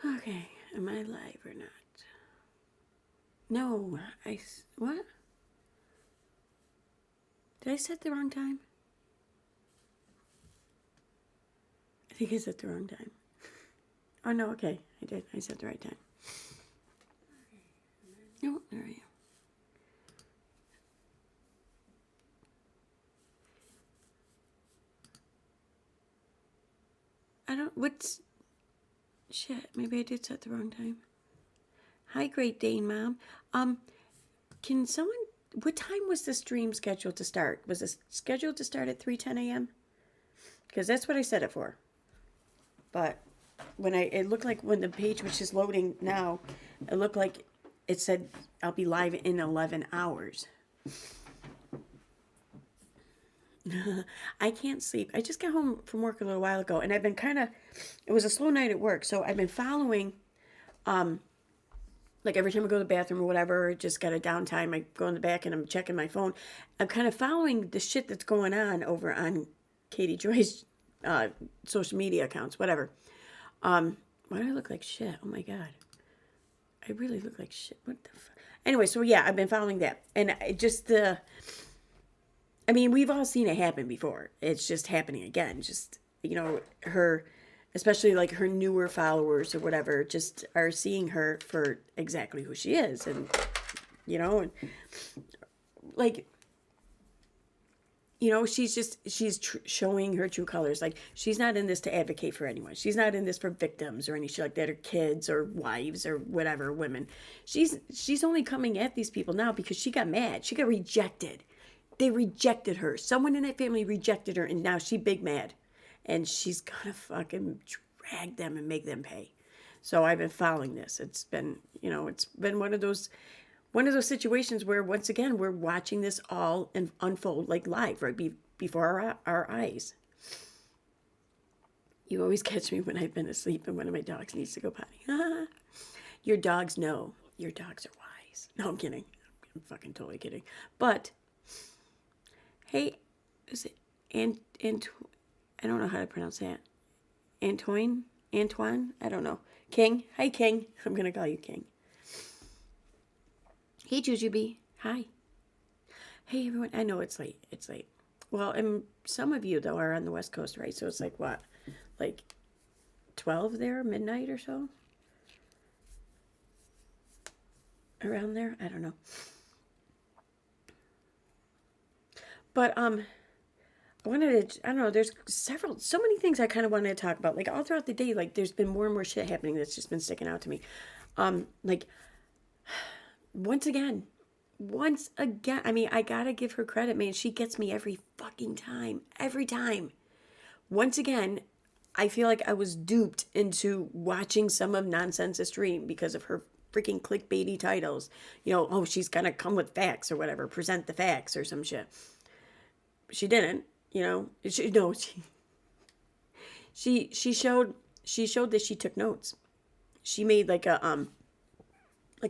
Okay, am I live or not? No, what? Did I set the wrong time? I think I set the wrong time. Oh, no, okay, I did. I set the right time. No, there I am. Shit, maybe I did set the wrong time. Hi, Great Dane Mom. Can someone, what time was the stream scheduled to start? Was it scheduled to start at 3:10 a.m.? Because that's what I set it for. But it looked like when the page was just loading now, it looked like it said I'll be live in 11 hours. I can't sleep. I just got home from work a little while ago, and I've been it was a slow night at work, so I've been following, like every time I go to the bathroom or whatever, just got a downtime, I go in the back and I'm checking my phone. I'm kind of following the shit that's going on over on Katie Joy's social media accounts, whatever. Why do I look like shit? Oh my God. I really look like shit. What the fuck? Anyway, so yeah, I've been following that. And I mean, we've all seen it happen before. It's just happening again. Just, her, especially like her newer followers or whatever, just are seeing her for exactly who she is. And, and like, she's showing her true colors. Like, she's not in this to advocate for anyone. She's not in this for victims or any shit like that, or kids or wives or whatever, women. She's only coming at these people now because she got mad. She got rejected. They rejected her. Someone in that family rejected her, and now she's big mad. And she's gonna fucking drag them and make them pay. So I've been following this. It's been one of those situations where, once again, we're watching this all unfold like live, right before our eyes. You always catch me when I've been asleep and one of my dogs needs to go potty. Your dogs know. Your dogs are wise. No, I'm kidding. I'm fucking totally kidding. But hey, is it I don't know how to pronounce that. Antoine? I don't know. King? Hi, King. I'm going to call you King. Hey, Jujubee. Hi. Hey, everyone. I know it's late. It's late. Well, and some of you, though, are on the West Coast, right? So it's like what? Like 12 there? Midnight or so? Around there? I don't know. But, I don't know, there's so many things I kind of wanted to talk about. Like, all throughout the day, like, there's been more and more shit happening that's just been sticking out to me. Like, once again, I mean, I gotta give her credit, man. She gets me every fucking time. Every time. Once again, I feel like I was duped into watching some of Nonsense's stream because of her freaking clickbaity titles. Oh, she's gonna come with facts or whatever, present the facts or some shit. She didn't, she showed that she took notes. She made like a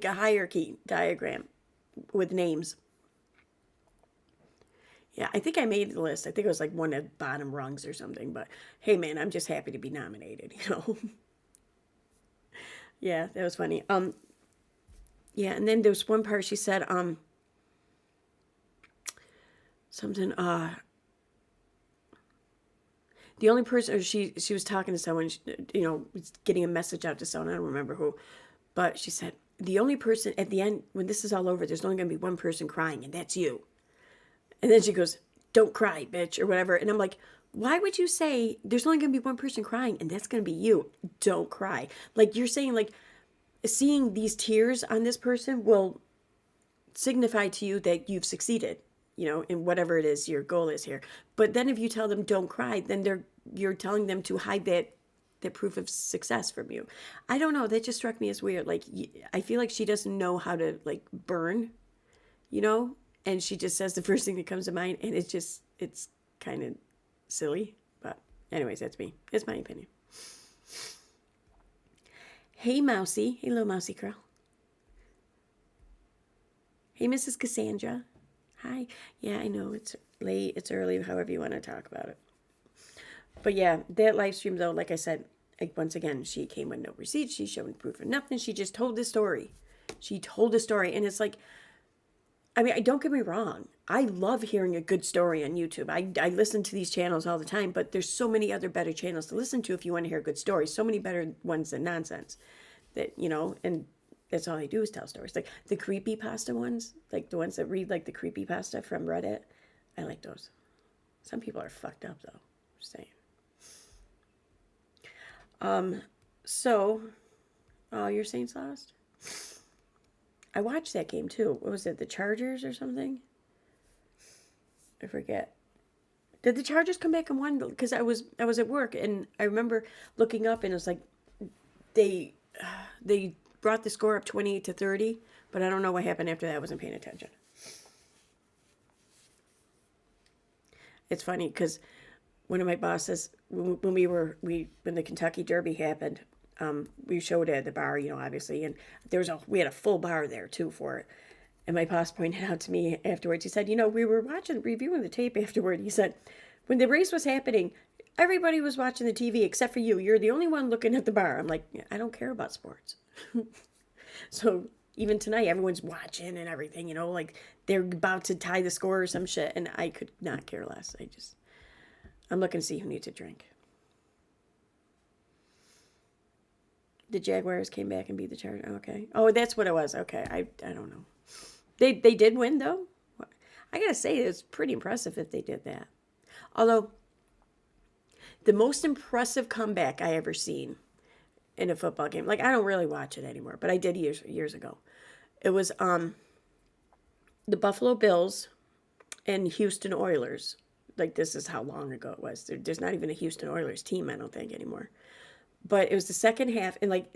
hierarchy diagram with names. Yeah, I think I made the list. I think it was like one of the bottom rungs or something. But hey, man, I'm just happy to be nominated. Yeah, that was funny. Yeah, and then there was one part she said something. The only person, or she was talking to someone, was getting a message out to someone. I don't remember who, but she said, the only person at the end, when this is all over, there's only going to be one person crying, and that's you. And then she goes, don't cry, bitch, or whatever. And I'm like, why would you say there's only going to be one person crying, and that's going to be you? Don't cry. Like, you're saying, like, seeing these tears on this person will signify to you that you've succeeded, in whatever it is your goal is here. But then if you tell them don't cry, then you're telling them to hide that proof of success from you. I don't know. That just struck me as weird. Like, I feel like she doesn't know how to, like, burn, and she just says the first thing that comes to mind, and it's kind of silly. But anyways, that's me. It's my opinion. Hey, Mousy. Hey, little Mousy girl. Hey, Mrs. Cassandra. Hi. Yeah, I know it's late. It's early, however you want to talk about it. But yeah, that live stream, though, like I said, like, once again, she came with no receipts. She showed proof of nothing. She just told the story. She told the story. And it's like, I mean, don't get me wrong. I love hearing a good story on YouTube. I listen to these channels all the time, but there's so many other better channels to listen to if you want to hear good stories. So many better ones than nonsense. That, and that's all they do is tell stories. Like the creepypasta ones, like the ones that read like the creepypasta from Reddit. I like those. Some people are fucked up though. Just saying. So, oh, your Saints lost? I watched that game too. What was it? The Chargers or something? I forget. Did the Chargers come back and won? Because I was at work and I remember looking up and it was like they brought the score up 28-30, but I don't know what happened after that. I wasn't paying attention. It's funny because one of my bosses, when the Kentucky Derby happened, we showed it at the bar, obviously, and we had a full bar there too for it. And my boss pointed out to me afterwards, he said, we were reviewing the tape afterward. He said, when the race was happening, everybody was watching the TV except for you. You're the only one looking at the bar. I'm like, I don't care about sports. So even tonight, everyone's watching and everything, like they're about to tie the score or some shit. And I could not care less. I'm looking to see who needs a drink. The Jaguars came back and beat the Chargers. Okay. Oh, that's what it was. Okay. I don't know. They did win, though. I got to say, it's pretty impressive if they did that. Although, the most impressive comeback I ever seen in a football game, like, I don't really watch it anymore, but I did years ago. It was the Buffalo Bills and Houston Oilers. Like, this is how long ago it was. There's not even a Houston Oilers team, I don't think, anymore. But it was the second half, and, like,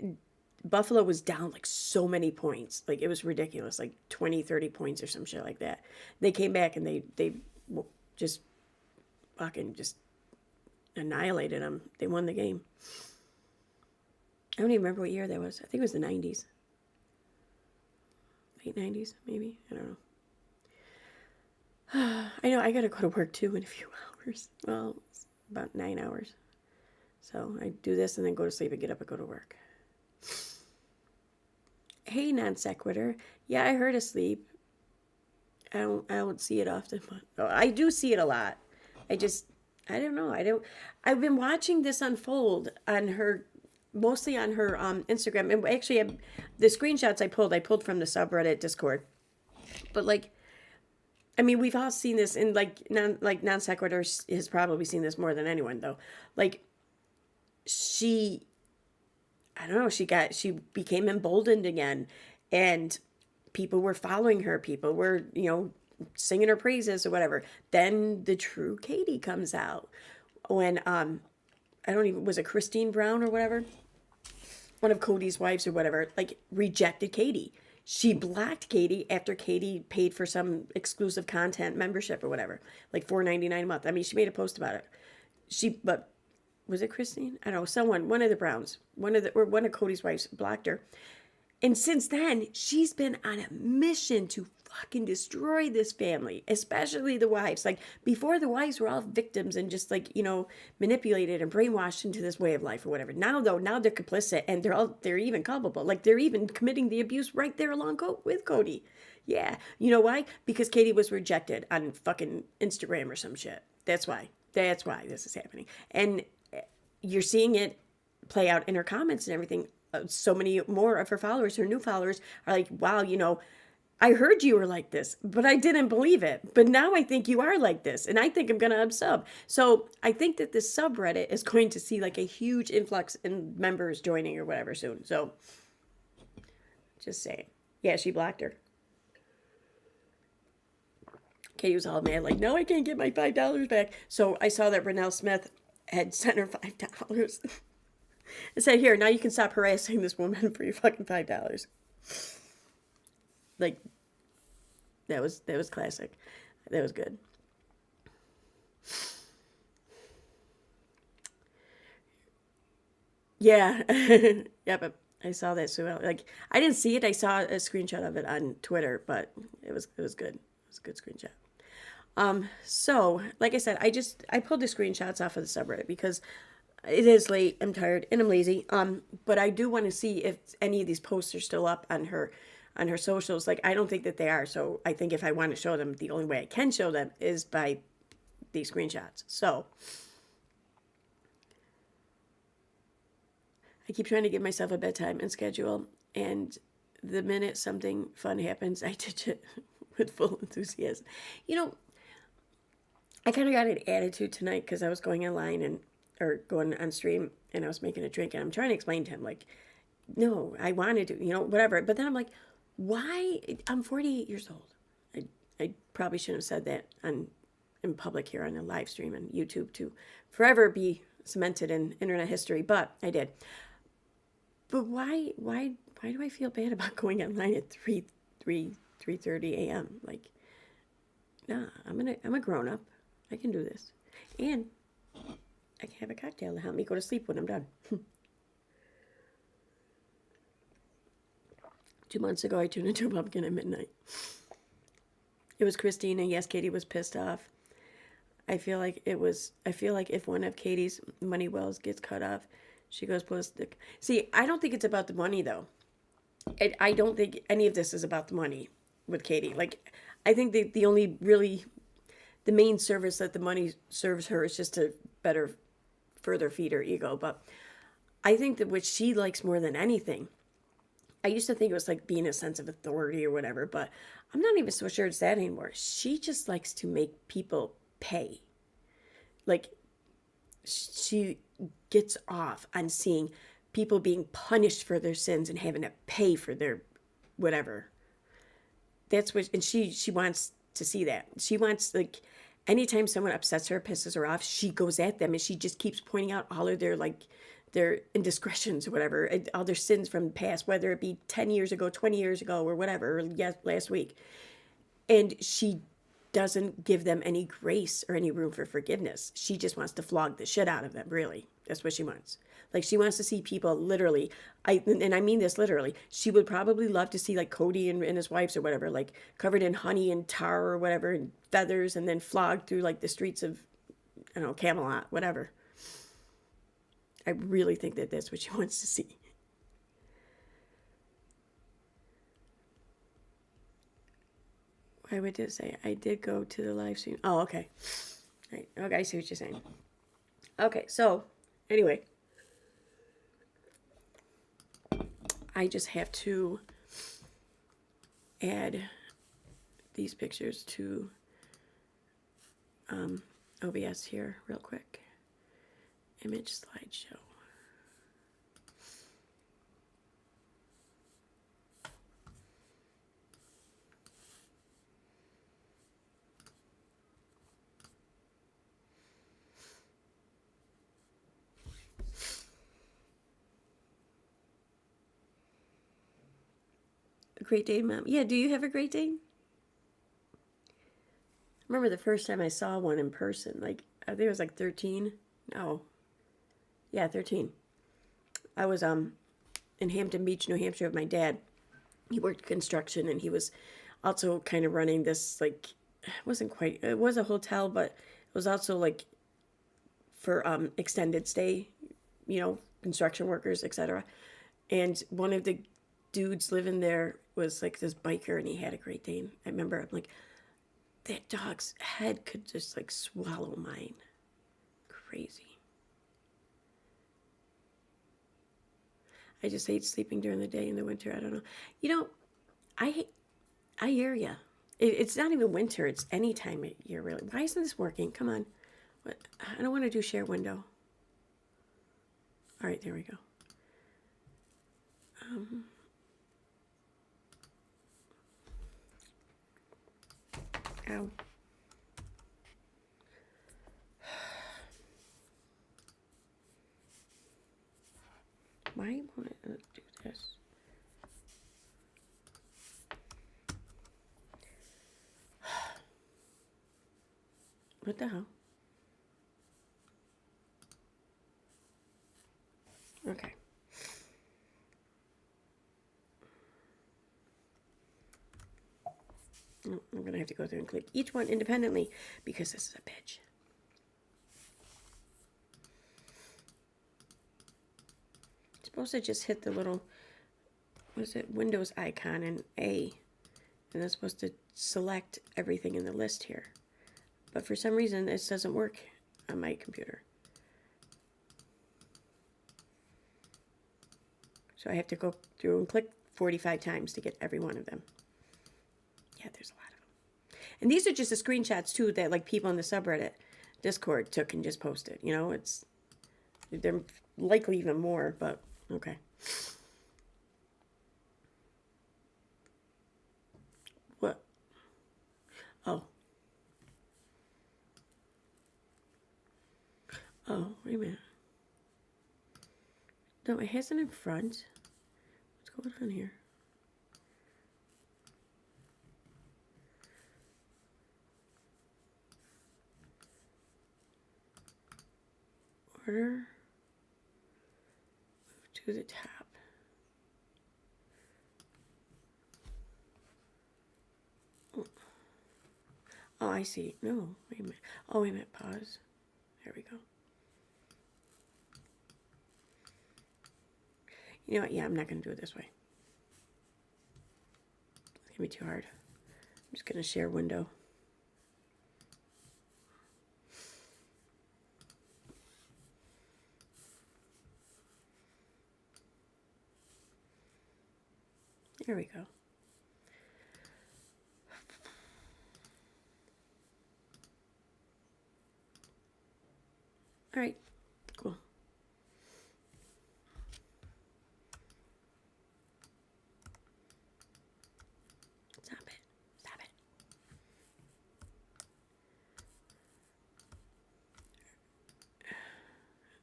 Buffalo was down, like, so many points. Like, it was ridiculous, like 20, 30 points or some shit like that. They came back, and they just fucking just annihilated them. They won the game. I don't even remember what year that was. I think it was the 90s. Late 90s, maybe? I don't know. I know, I gotta go to work, too, in a few hours. Well, it's about 9 hours. So I do this and then go to sleep and get up and go to work. Hey, non sequitur. Yeah, I heard asleep. I don't see it often, but I do see it a lot. I don't know. I've been watching this unfold on her, mostly on her Instagram. And actually, the screenshots I pulled from the subreddit Discord. But like, I mean, we've all seen this, and non sequitur has probably seen this more than anyone, though. Like, I don't know, she became emboldened again, and people were following her. People were, singing her praises or whatever. Then the true Katie comes out when, was it Christine Brown or whatever? One of Cody's wives or whatever, like, rejected Katie. She blocked Katie after Katie paid for some exclusive content membership or whatever, like $4.99 a month. I mean, she made a post about it. But was it Christine? I don't know, one of the Browns, one of Cody's wives blocked her. And since then, she's been on a mission to fucking destroy this family, especially the wives. Like, before, the wives were all victims and just, like, manipulated and brainwashed into this way of life or whatever. Now, though, they're complicit, and they're even culpable. Like, they're even committing the abuse right there along with Cody. Yeah. You know why? Because Katie was rejected on fucking Instagram or some shit. That's why this is happening. And you're seeing it play out in her comments and everything. So many more of her followers, her new followers, are like, wow, I heard you were like this, but I didn't believe it. But now I think you are like this, and I think I'm going to unsub. So I think that this subreddit is going to see, like, a huge influx in members joining or whatever soon. So just saying. Yeah, she blocked her. Katie was all mad, like, no, I can't get my $5 back. So I saw that Renelle Smith had sent her $5. I said, here, now you can stop harassing this woman for your fucking $5. Like, that was classic. That was good. Yeah. Yeah, but I saw that, so, like, I didn't see it. I saw a screenshot of it on Twitter, but it was good. It was a good screenshot. So, like I said, I pulled the screenshots off of the subreddit because It is late. I'm tired and I'm lazy. But I do want to see if any of these posts are still up on her socials. Like I don't think that they are. So I think if I want to show them, the only way I can show them is by these screenshots. So I keep trying to give myself a bedtime and schedule, and the minute something fun happens, I ditch it with full enthusiasm. You know, I kind of got an attitude tonight because I was going online and or going on stream and I was making a drink and I'm trying to explain to him like, no, I wanted to, whatever. But then I'm like, why? I'm 48 years old. I probably shouldn't have said that in public here on a live stream and YouTube to forever be cemented in internet history, but I did. But why do I feel bad about going online at 3:30 a.m.? Like, nah, I'm a grown up. I can do this. And I can have a cocktail to help me go to sleep when I'm done. 2 months ago I turned into a pumpkin at midnight. It was Christina. Yes, Katie was pissed off. I feel like if one of Katie's money wells gets cut off, she goes ballistic. See, I don't think it's about the money though. I don't think any of this is about the money with Katie. Like, I think the only really, the main service that the money serves her is just to better further feed her ego. But I think that what she likes more than anything, I used to think it was like being a sense of authority or whatever, but I'm not even so sure it's that anymore. She just likes to make people pay. Like, she gets off on seeing people being punished for their sins and having to pay for their whatever. That's what, and she wants to see that. She wants, like, anytime someone upsets her, pisses her off, she goes at them and she just keeps pointing out all of their, like, their indiscretions or whatever, all their sins from the past, whether it be 10 years ago, 20 years ago, or whatever, or last week. And she doesn't give them any grace or any room for forgiveness. She just wants to flog the shit out of them, really. That's what she wants. Like, she wants to see people literally, and I mean this literally, she would probably love to see, like, Cody and his wives or whatever, like, covered in honey and tar or whatever, and feathers, and then flogged through, like, the streets of, I don't know, Camelot, whatever. I really think that that's what she wants to see. Why would it say? I did go to the live stream. Oh, okay. Right. Okay, I see what you're saying. Okay, so anyway, I just have to add these pictures to OBS here real quick. Image slideshow. A Great Dane, Mom. Yeah, do you have a Great Dane? I remember the first time I saw one in person. Like, I think it was like 13. No. Yeah, 13. I was in Hampton Beach, New Hampshire with my dad. He worked construction and he was also kind of running this, like, it was a hotel, but it was also like for extended stay, construction workers, etc. And one of the dudes living there was like this biker and he had a Great Dane. I remember, I'm like, that dog's head could just like swallow mine. Crazy. I just hate sleeping during the day in the winter. I don't know. I hear ya. It's not even winter. It's any time of year, really. Why isn't this working? Come on. What? I don't want to do share window. All right, there we go. Ow. Why won't I do this? What the hell? Okay. I'm going to have to go through and click each one independently because this is a bitch. supposed to just hit the little, what is it, Windows icon and A. And that's supposed to select everything in the list here. But for some reason, this doesn't work on my computer. So I have to go through and click 45 times to get every one of them. Yeah, there's a lot of them. And these are just the screenshots, too, that like people in the subreddit Discord took and just posted. You know, they're likely even more, but okay. What? Oh. Oh, wait a minute. No, it has it in front. What's going on here? Order. Move to the top. Oh, I see. No, wait a minute. Oh, wait a minute. Pause. There we go. You know what? Yeah, I'm not going to do it this way. It's going to be too hard. I'm just going to share window. There we go. All right, cool. Stop it. Stop it.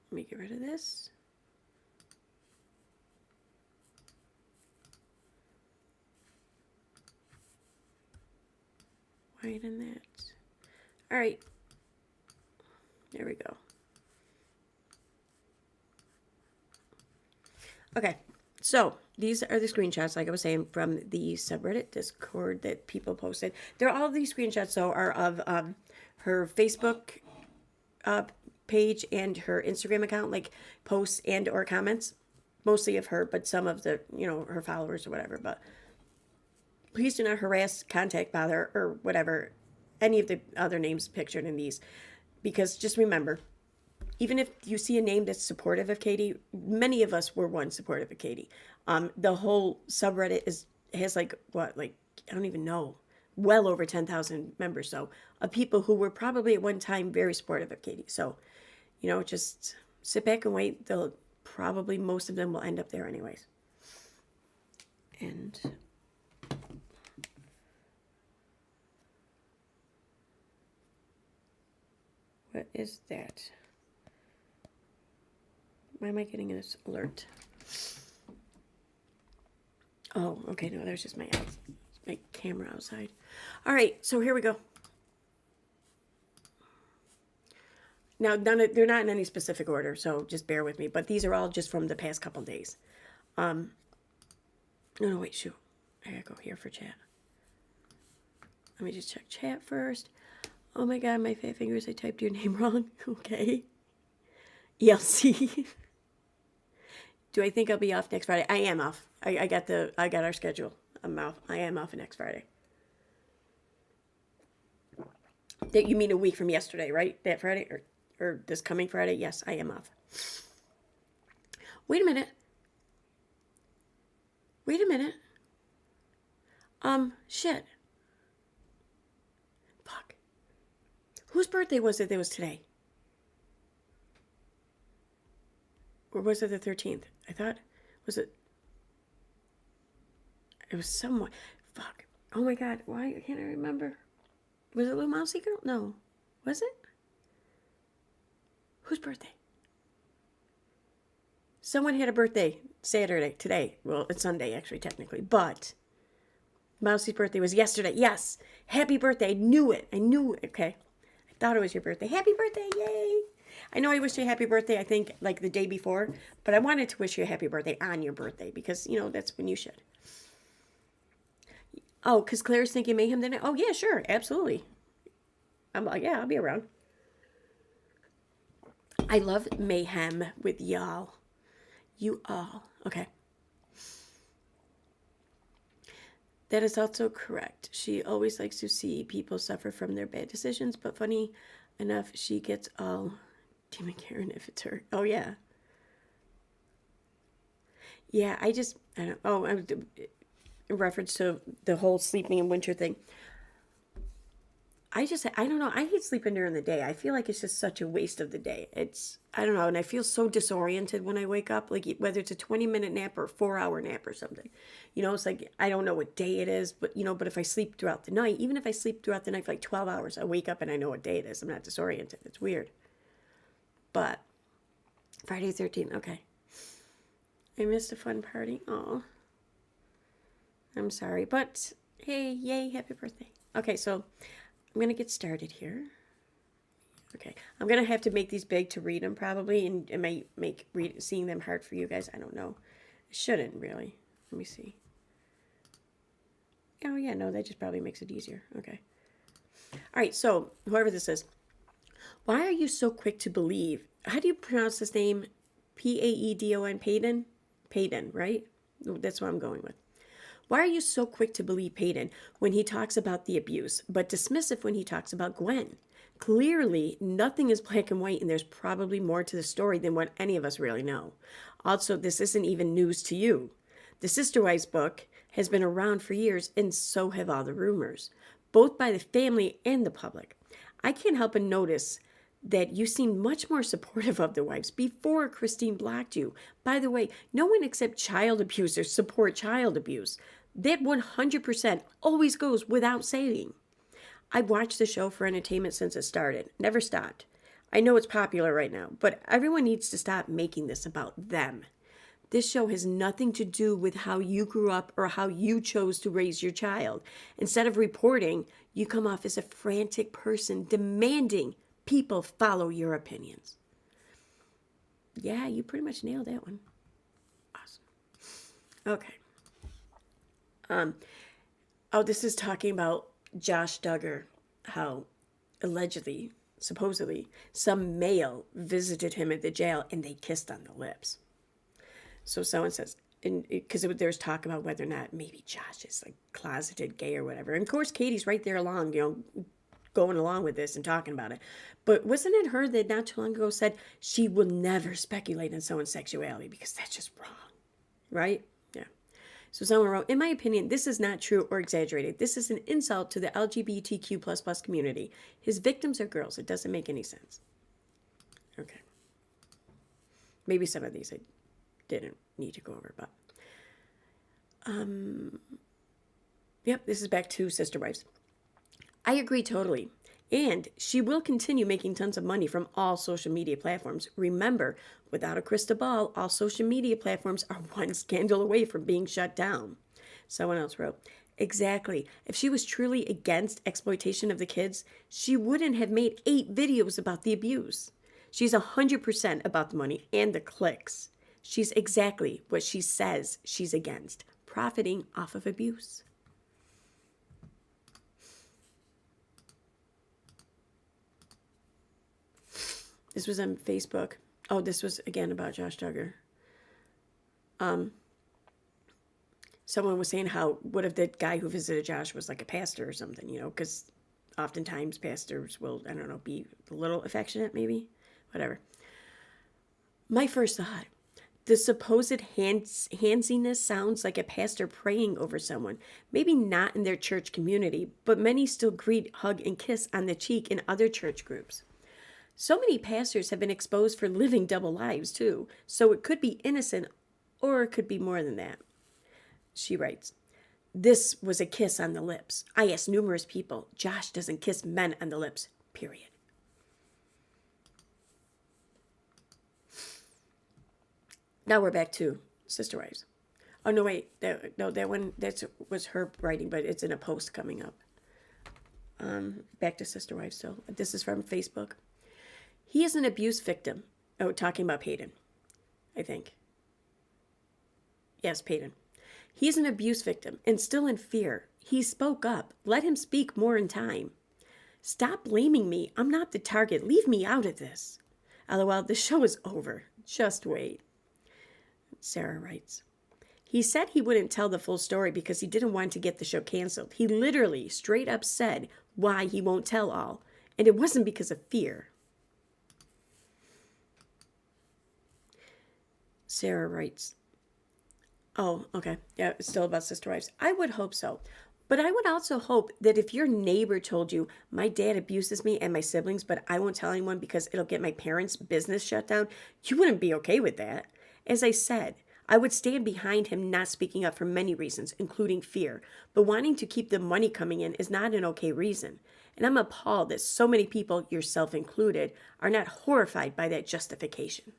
Let me get rid of this. White in that. All right. There we go. Okay, so these are the screenshots, like I was saying, from the subreddit Discord that people posted. They're all these screenshots, though, are of her Facebook page and her Instagram account, like posts and or comments, mostly of her, but some of the, you know, her followers or whatever. But please do not harass, contact, bother, or whatever, any of the other names pictured in these, because just remember, even if you see a name that's supportive of Katie, many of us were once supportive of Katie. The whole subreddit has like, what, like, I don't even know, well over 10,000 members, so, of people who were probably at one time very supportive of Katie. So, you know, just sit back and wait. They'll probably, most of them will end up there anyways. And what is that? Why am I getting this alert? Oh, okay, no, there's just my camera outside. All right, so here we go. Now, they're not in any specific order, so just bear with me. But these are all just from the past couple days. No, wait, shoot. I gotta go here for chat. Let me just check chat first. Oh my God, my fat fingers, I typed your name wrong. Okay. ELC. Do I think I'll be off next Friday? I am off. I got our schedule. I'm off. I am off next Friday. That you mean a week from yesterday, right? That Friday or this coming Friday? Yes, I am off. Wait a minute. Shit. Fuck. Whose birthday was it that was today? Or was it the 13th? I thought, was it? It was someone. Fuck. Oh my God. Why can't I remember? Was it Little Mousy Girl? No. Was it? Whose birthday? Someone had a birthday Saturday, today. Well, it's Sunday, actually, technically. But Mousy's birthday was yesterday. Yes. Happy birthday. I knew it. Okay. I thought it was your birthday. Happy birthday. Yay. I know I wished you a happy birthday, I think, like the day before. But I wanted to wish you a happy birthday on your birthday. Because, you know, that's when you should. Oh, because Claire's thinking mayhem tonight? Oh, yeah, sure. Absolutely. I'm like, yeah, I'll be around. I love mayhem with y'all. You all. Okay. That is also correct. She always likes to see people suffer from their bad decisions, but funny enough, she gets all Demon Karen if it's her. Oh, yeah. Yeah, I don't, oh, in reference to the whole sleeping in winter thing. I don't know. I hate sleeping during the day. I feel like it's just such a waste of the day. I don't know. And I feel so disoriented when I wake up, like whether it's a 20-minute nap or a 4-hour nap or something. It's like, I don't know what day it is, but if I sleep throughout the night, even if I sleep throughout the night for like 12 hours, I wake up and I know what day it is. I'm not disoriented. It's weird. But Friday the 13th, okay. I missed a fun party. Oh, I'm sorry. But hey, yay, happy birthday. Okay, so I'm going to get started here. Okay, I'm going to have to make these big to read them probably, and it might make seeing them hard for you guys. I don't know. It shouldn't really. Let me see. Oh, yeah, no, that just probably makes it easier. Okay. All right, so whoever this is, why are you so quick to believe? How do you pronounce this name? Paedon? Paedon? Paedon, right? That's what I'm going with. Why are you so quick to believe Paedon when he talks about the abuse, but dismissive when he talks about Gwen? Clearly, nothing is black and white, and there's probably more to the story than what any of us really know. Also, this isn't even news to you. The Sister Wives book has been around for years, and so have all the rumors, both by the family and the public. I can't help but notice that you seemed much more supportive of the wives before Christine blocked you. By the way, no one except child abusers support child abuse. That 100% always goes without saying. I've watched the show for entertainment since it started. Never stopped. I know it's popular right now, but everyone needs to stop making this about them. This show has nothing to do with how you grew up or how you chose to raise your child. Instead of reporting, you come off as a frantic person demanding people follow your opinions. Yeah, you pretty much nailed that one. Awesome. Okay. This is talking about Josh Duggar, how allegedly, supposedly, some male visited him at the jail and they kissed on the lips. So someone says, because there was talk about whether or not maybe Josh is like closeted gay or whatever. And of course, Katie's right there along, going along with this and talking about it. But wasn't it her that not too long ago said she will never speculate on someone's sexuality because that's just wrong, right? Yeah. So someone wrote, in my opinion, this is not true or exaggerated. This is an insult to the LGBTQ++ community. His victims are girls. It doesn't make any sense. Okay. Maybe some of these I didn't need to go over, but yep, this is back to Sister Wives. I agree totally. And she will continue making tons of money from all social media platforms. Remember, without a crystal ball, all social media platforms are one scandal away from being shut down. Someone else wrote, exactly. If she was truly against exploitation of the kids, she wouldn't have made 8 videos about the abuse. She's 100% about the money and the clicks. She's exactly what she says she's against, profiting off of abuse. This was on Facebook. Oh, this was again about Josh Duggar. Someone was saying what if the guy who visited Josh was like a pastor or something, because oftentimes pastors will, I don't know, be a little affectionate maybe, whatever. My first thought, the supposed handsiness sounds like a pastor praying over someone. Maybe not in their church community, but many still greet, hug, and kiss on the cheek in other church groups. So many pastors have been exposed for living double lives, too, so it could be innocent or it could be more than that. She writes, this was a kiss on the lips. I asked numerous people. Josh doesn't kiss men on the lips, period. Now we're back to Sister Wives. Oh, no, wait. That one, that was her writing, but it's in a post coming up. Back to Sister Wives still. This is from Facebook. He is an abuse victim. Oh, talking about Paedon, I think. Yes, Paedon. He's an abuse victim and still in fear. He spoke up. Let him speak more in time. Stop blaming me. I'm not the target. Leave me out of this. LOL, the show is over. Just wait. Sarah writes, he said he wouldn't tell the full story because he didn't want to get the show canceled. He literally straight up said why he won't tell all. And it wasn't because of fear. Sarah writes, oh, okay. Yeah, it's still about sister wives. I would hope so. But I would also hope that if your neighbor told you, my dad abuses me and my siblings, but I won't tell anyone because it'll get my parents' business shut down, you wouldn't be okay with that. As I said, I would stand behind him not speaking up for many reasons, including fear. But wanting to keep the money coming in is not an okay reason. And I'm appalled that so many people, yourself included, are not horrified by that justification.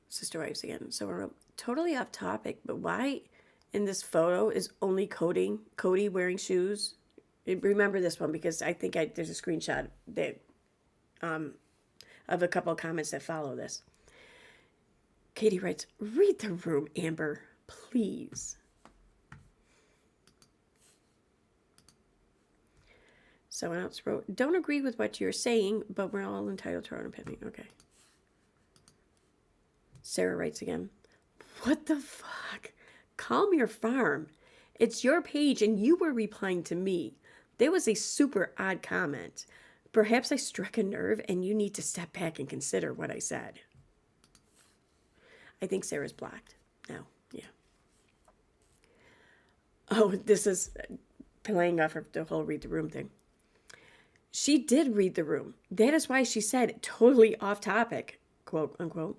Sister wives again. So we're totally off topic, but why in this photo is only Cody wearing shoes? Remember this one because I think there's a screenshot that of a couple of comments that follow this. Katie writes, read the room, Amber, please. Someone else wrote, don't agree with what you're saying, but we're all entitled to our own opinion. Okay. Sarah writes again, what the fuck? Calm your farm. It's your page and you were replying to me. That was a super odd comment. Perhaps I struck a nerve and you need to step back and consider what I said. I think Sarah's blocked now. Yeah. Oh, this is playing off of the whole read the room thing. She did read the room. That is why she said totally off topic, quote unquote.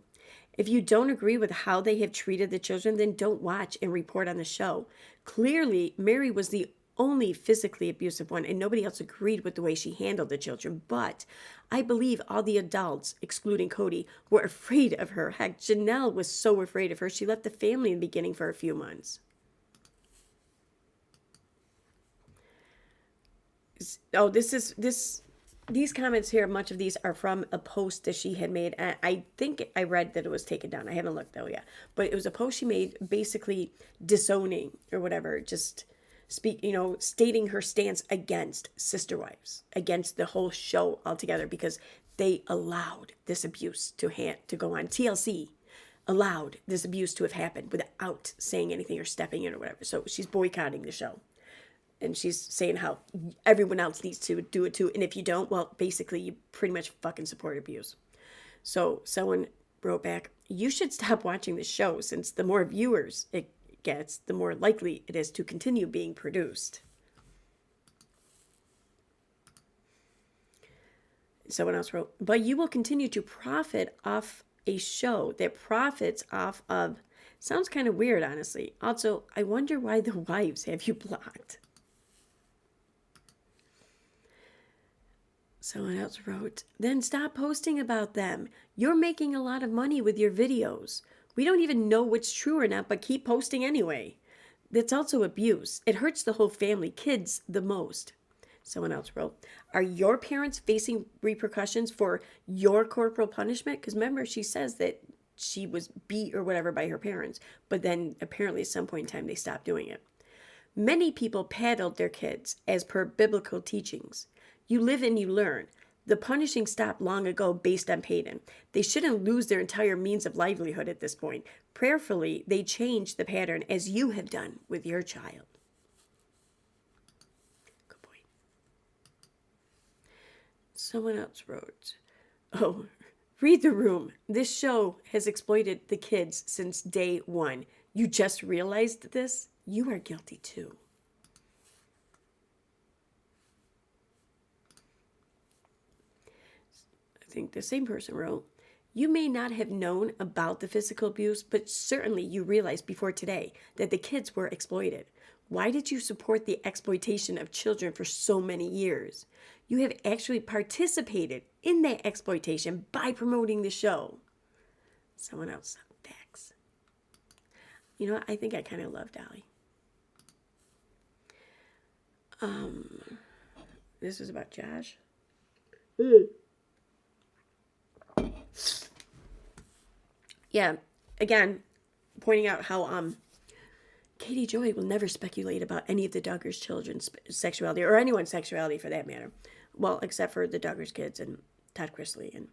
If you don't agree with how they have treated the children, then don't watch and report on the show. Clearly, Mary was the only physically abusive one, and nobody else agreed with the way she handled the children. But I believe all the adults, excluding Cody, were afraid of her. Heck, Janelle was so afraid of her, she left the family in the beginning for a few months. Oh, these comments here, much of these are from a post that she had made. I think I read that it was taken down. I haven't looked though yet. But it was a post she made basically disowning or whatever, just stating her stance against sister wives, against the whole show altogether, because they allowed this abuse to go on. TLC allowed this abuse to have happened without saying anything or stepping in or whatever. So she's boycotting the show. And she's saying how everyone else needs to do it too. And if you don't, well, basically you pretty much fucking support abuse. So someone wrote back, you should stop watching the show since the more viewers it gets, the more likely it is to continue being produced. Someone else wrote, but you will continue to profit off a show that profits off of, sounds kind of weird, honestly. Also, I wonder why the wives have you blocked. Someone else wrote, then stop posting about them. You're making a lot of money with your videos. We don't even know what's true or not, but keep posting anyway. That's also abuse. It hurts the whole family, kids the most. Someone else wrote, are your parents facing repercussions for your corporal punishment? Because remember, she says that she was beat or whatever by her parents, but then apparently at some point in time they stopped doing it. Many people paddled their kids as per biblical teachings. You live and you learn. The punishing stopped long ago based on Payton. They shouldn't lose their entire means of livelihood at this point. Prayerfully, they change the pattern as you have done with your child. Good point. Someone else wrote, oh, read the room. This show has exploited the kids since day one. You just realized this? You are guilty too. I think the same person wrote, you may not have known about the physical abuse, but certainly you realized before today that the kids were exploited. Why did you support the exploitation of children for so many years? You have actually participated in that exploitation by promoting the show. Someone else, facts. You know what? I think I kind of love Dolly. This is about Josh. Yeah, again, pointing out how Katie Joy will never speculate about any of the Duggars children's sexuality, or anyone's sexuality for that matter. Well, except for the Duggars kids and Todd Chrisley and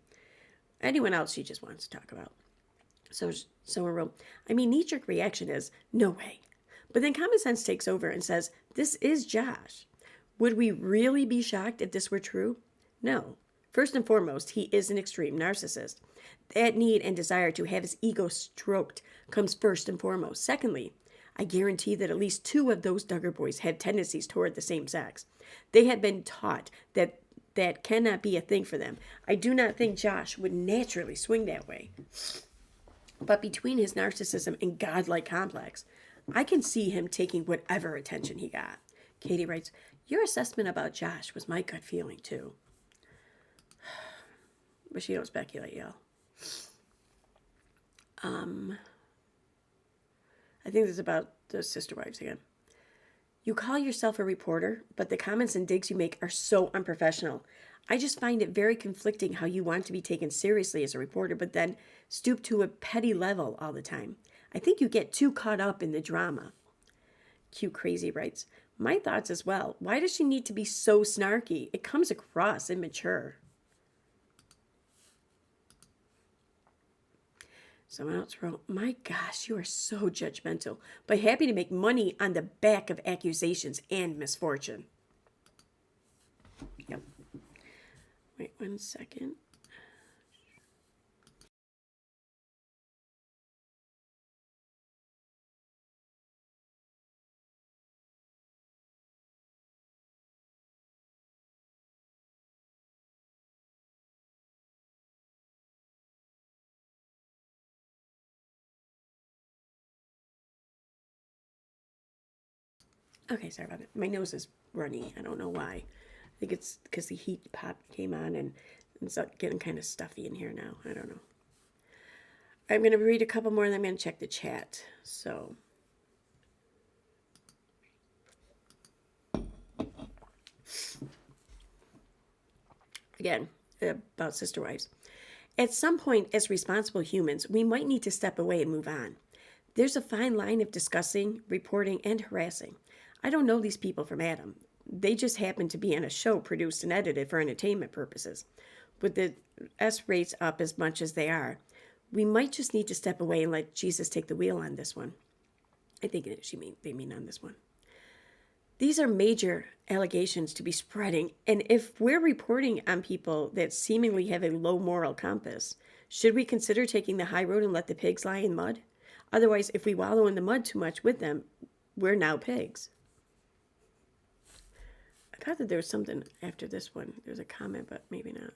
anyone else she just wants to talk about. So someone wrote, I mean, knee-jerk reaction is, no way. But then common sense takes over and says, this is Josh. Would we really be shocked if this were true? No. First and foremost, he is an extreme narcissist. That need and desire to have his ego stroked comes first and foremost. Secondly, I guarantee that at least 2 of those Duggar boys had tendencies toward the same sex. They had been taught that that cannot be a thing for them. I do not think Josh would naturally swing that way. But between his narcissism and godlike complex, I can see him taking whatever attention he got. Katie writes, your assessment about Josh was my gut feeling too. But she don't speculate, y'all. I think this is about the sister wives again. You call yourself a reporter, but the comments and digs you make are so unprofessional. I just find it very conflicting how you want to be taken seriously as a reporter, but then stoop to a petty level all the time. I think you get too caught up in the drama. Cute Crazy writes, my thoughts as well. Why does she need to be so snarky? It comes across immature. Someone else wrote, my gosh, you are so judgmental, but happy to make money on the back of accusations and misfortune. Yep. Wait 1 second. Okay, sorry about it. My nose is runny. I don't know why. I think it's because the heat pop came on and it's getting kind of stuffy in here now. I don't know. I'm going to read a couple more and I'm going to check the chat. So, again, about sister wives. At some point, as responsible humans, we might need to step away and move on. There's a fine line of discussing, reporting, and harassing. I don't know these people from Adam. They just happen to be on a show produced and edited for entertainment purposes. With the S rates up as much as they are, we might just need to step away and let Jesus take the wheel on this one. I think they mean on this one. These are major allegations to be spreading, and if we're reporting on people that seemingly have a low moral compass, should we consider taking the high road and let the pigs lie in mud? Otherwise, if we wallow in the mud too much with them, we're now pigs. I thought that there was something after this one. There's a comment, but maybe not.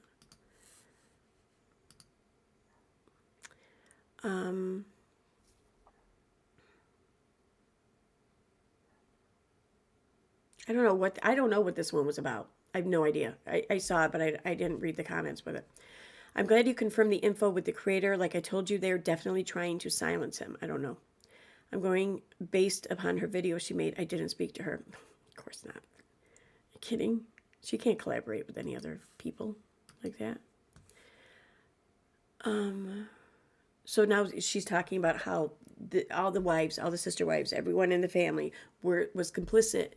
I don't know what this one was about. I have no idea. I saw it, but I didn't read the comments with it. I'm glad you confirmed the info with the creator. Like I told you, they're definitely trying to silence him. I don't know. I'm going based upon her video she made. I didn't speak to her. Of course not. Kidding? She can't collaborate with any other people like that. So now she's talking about how all the wives, all the sister wives, everyone in the family was complicit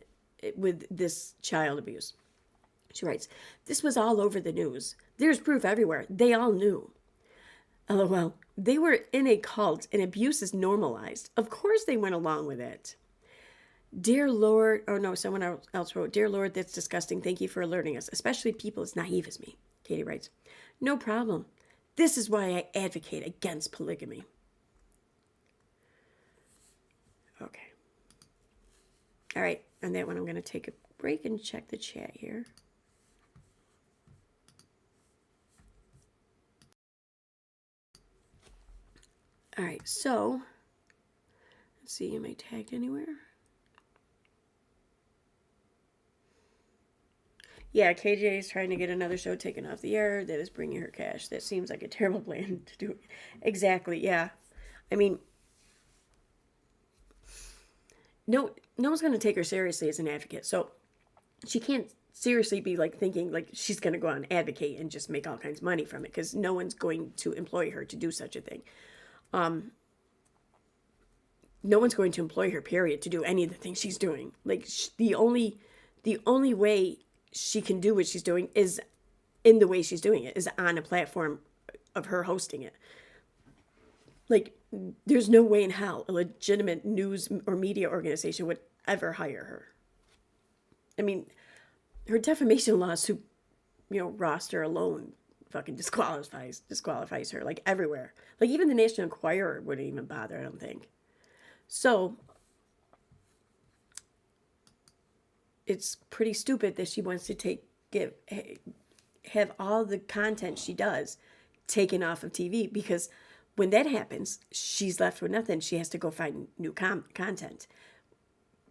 with this child abuse. She writes, this was all over the news. There's proof everywhere. They all knew. LOL. They were in a cult and abuse is normalized. Of course they went along with it. Dear Lord, oh no, someone else wrote, Dear Lord, that's disgusting. Thank you for alerting us, especially people as naive as me. Katie writes, no problem. This is why I advocate against polygamy. Okay. All right, on that one, I'm going to take a break and check the chat here. All right, so let's see, am I tagged anywhere? Yeah, KJ is trying to get another show taken off the air that is bringing her cash. That seems like a terrible plan to do. Exactly, yeah. I mean, no one's going to take her seriously as an advocate. So she can't seriously be like thinking like she's going to go out and advocate and just make all kinds of money from it because no one's going to employ her to do such a thing. No one's going to employ her, period, to do any of the things she's doing. Like the only way she can do what she's doing is in the way she's doing it, is on a platform of her hosting it. Like, there's no way in hell a legitimate news or media organization would ever hire her. I mean, her defamation lawsuit, roster alone fucking disqualifies her, like, everywhere. Like, even the National Enquirer wouldn't even bother, I don't think. So it's pretty stupid that she wants to have all the content she does taken off of TV, because when that happens, she's left with nothing. She has to go find new content.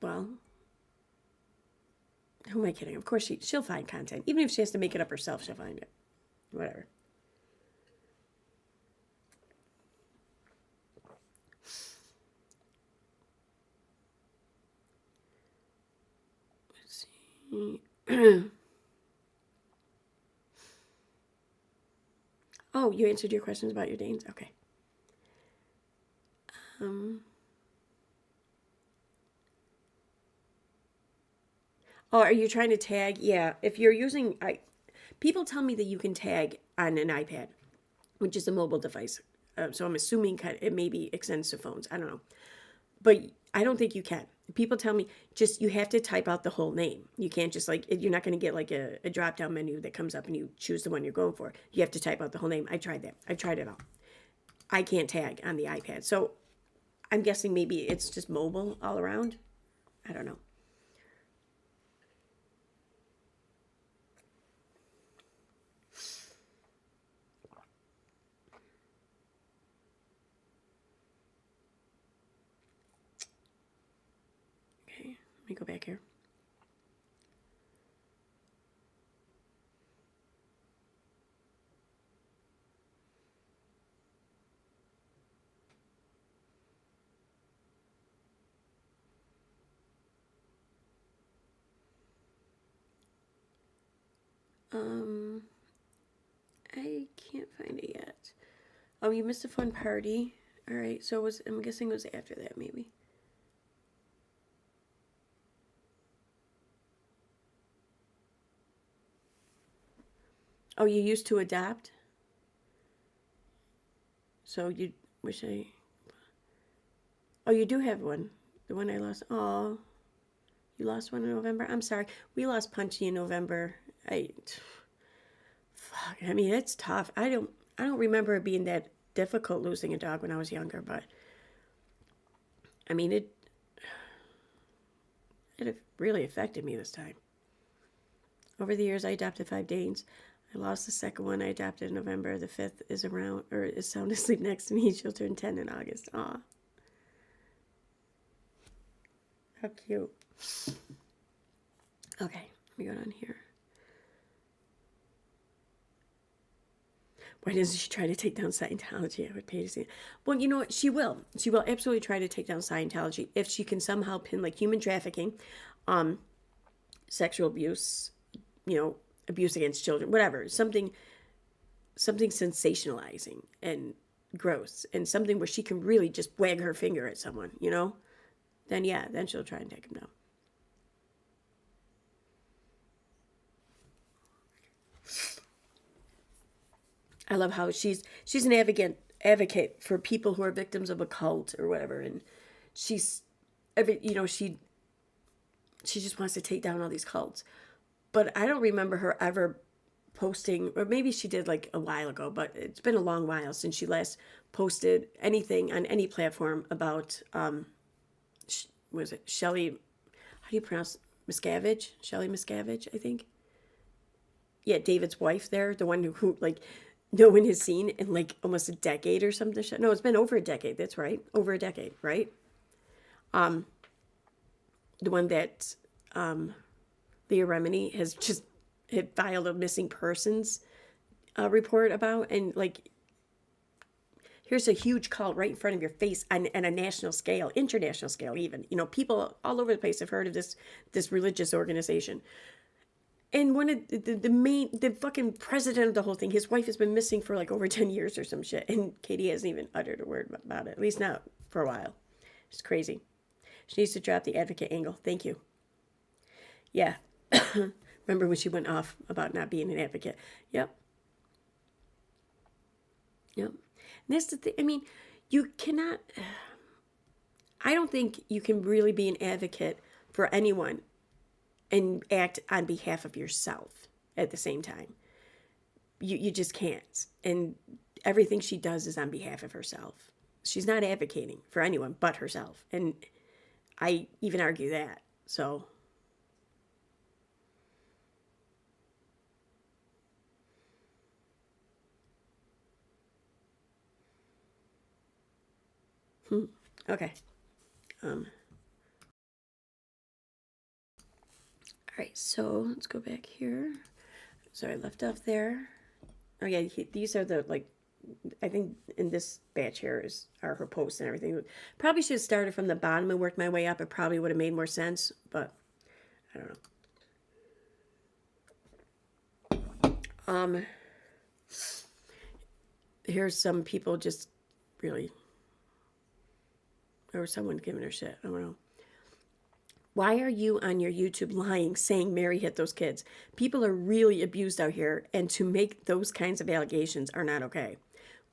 Well, who am I kidding? Of course she'll find content. Even if she has to make it up herself, she'll find it. Whatever. Let's see. Oh, you answered your questions about your Danes? Okay. Oh, are you trying to tag? Yeah. If you're using, people tell me that you can tag on an iPad, which is a mobile device. So I'm assuming it maybe extends to phones. I don't know. But I don't think you can. People tell me just you have to type out the whole name. You can't just you're not going to get like a drop down menu that comes up and you choose the one you're going for. You have to type out the whole name. I tried that. I tried it all. I can't tag on the iPad. So I'm guessing maybe it's just mobile all around. I don't know. Okay, let me go back here. I can't find it yet. Oh, you missed a fun party. All right, so I'm guessing it was after that, maybe. Oh, you used to adopt? So you wish I... Oh, you do have one. The one I lost. Oh, you lost one in November? I'm sorry. We lost Punchy in November. Fuck. I mean, it's tough. I don't remember it being that difficult losing a dog when I was younger, but I mean, it really affected me this time. Over the years, I adopted 5 Danes. I lost the second one I adopted in November. The 5th is sound asleep next to me. She'll turn 10 in August. Aw. How cute. Okay, let me go down here. Why doesn't she try to take down Scientology? I would pay to see it. Well, you know what? She will. She will absolutely try to take down Scientology if she can somehow pin like human trafficking, sexual abuse, abuse against children, whatever. Something sensationalizing and gross, and something where she can really just wag her finger at someone, then she'll try and take him down. I love how she's an advocate for people who are victims of a cult or whatever, and she just wants to take down all these cults. But I don't remember her ever posting, or maybe she did like a while ago, but it's been a long while since she last posted anything on any platform about was it Shelley? How do you pronounce Miscavige? Shelley Miscavige, I think. Yeah, David's wife there, the one who like no one has seen in like almost a decade or something. No, it's been over a decade. That's right, over a decade, right? The one that Leah Remini has just had filed a missing persons report about, and like here's a huge cult right in front of your face on a national scale, international scale even. People all over the place have heard of this religious organization. And one of the fucking president of the whole thing, his wife has been missing for like over 10 years or some shit. And Katie hasn't even uttered a word about it, at least not for a while. It's crazy. She needs to drop the advocate angle. Thank you. Yeah. Remember when she went off about not being an advocate? Yep. Yep. And that's the thing. I mean, you cannot, I don't think you can really be an advocate for anyone and act on behalf of yourself at the same time. You just can't. And everything she does is on behalf of herself. She's not advocating for anyone but herself. And I even argue that. So. Okay. All right, so let's go back here. So I left off there. Oh yeah, these are the, like, I think in this batch here are her posts and everything. Probably should have started from the bottom and worked my way up. It probably would have made more sense, but I don't know. Here's some people just really, or someone giving her shit. I don't know. Why are you on your YouTube lying, saying Mary hit those kids? People are really abused out here, and to make those kinds of allegations are not okay.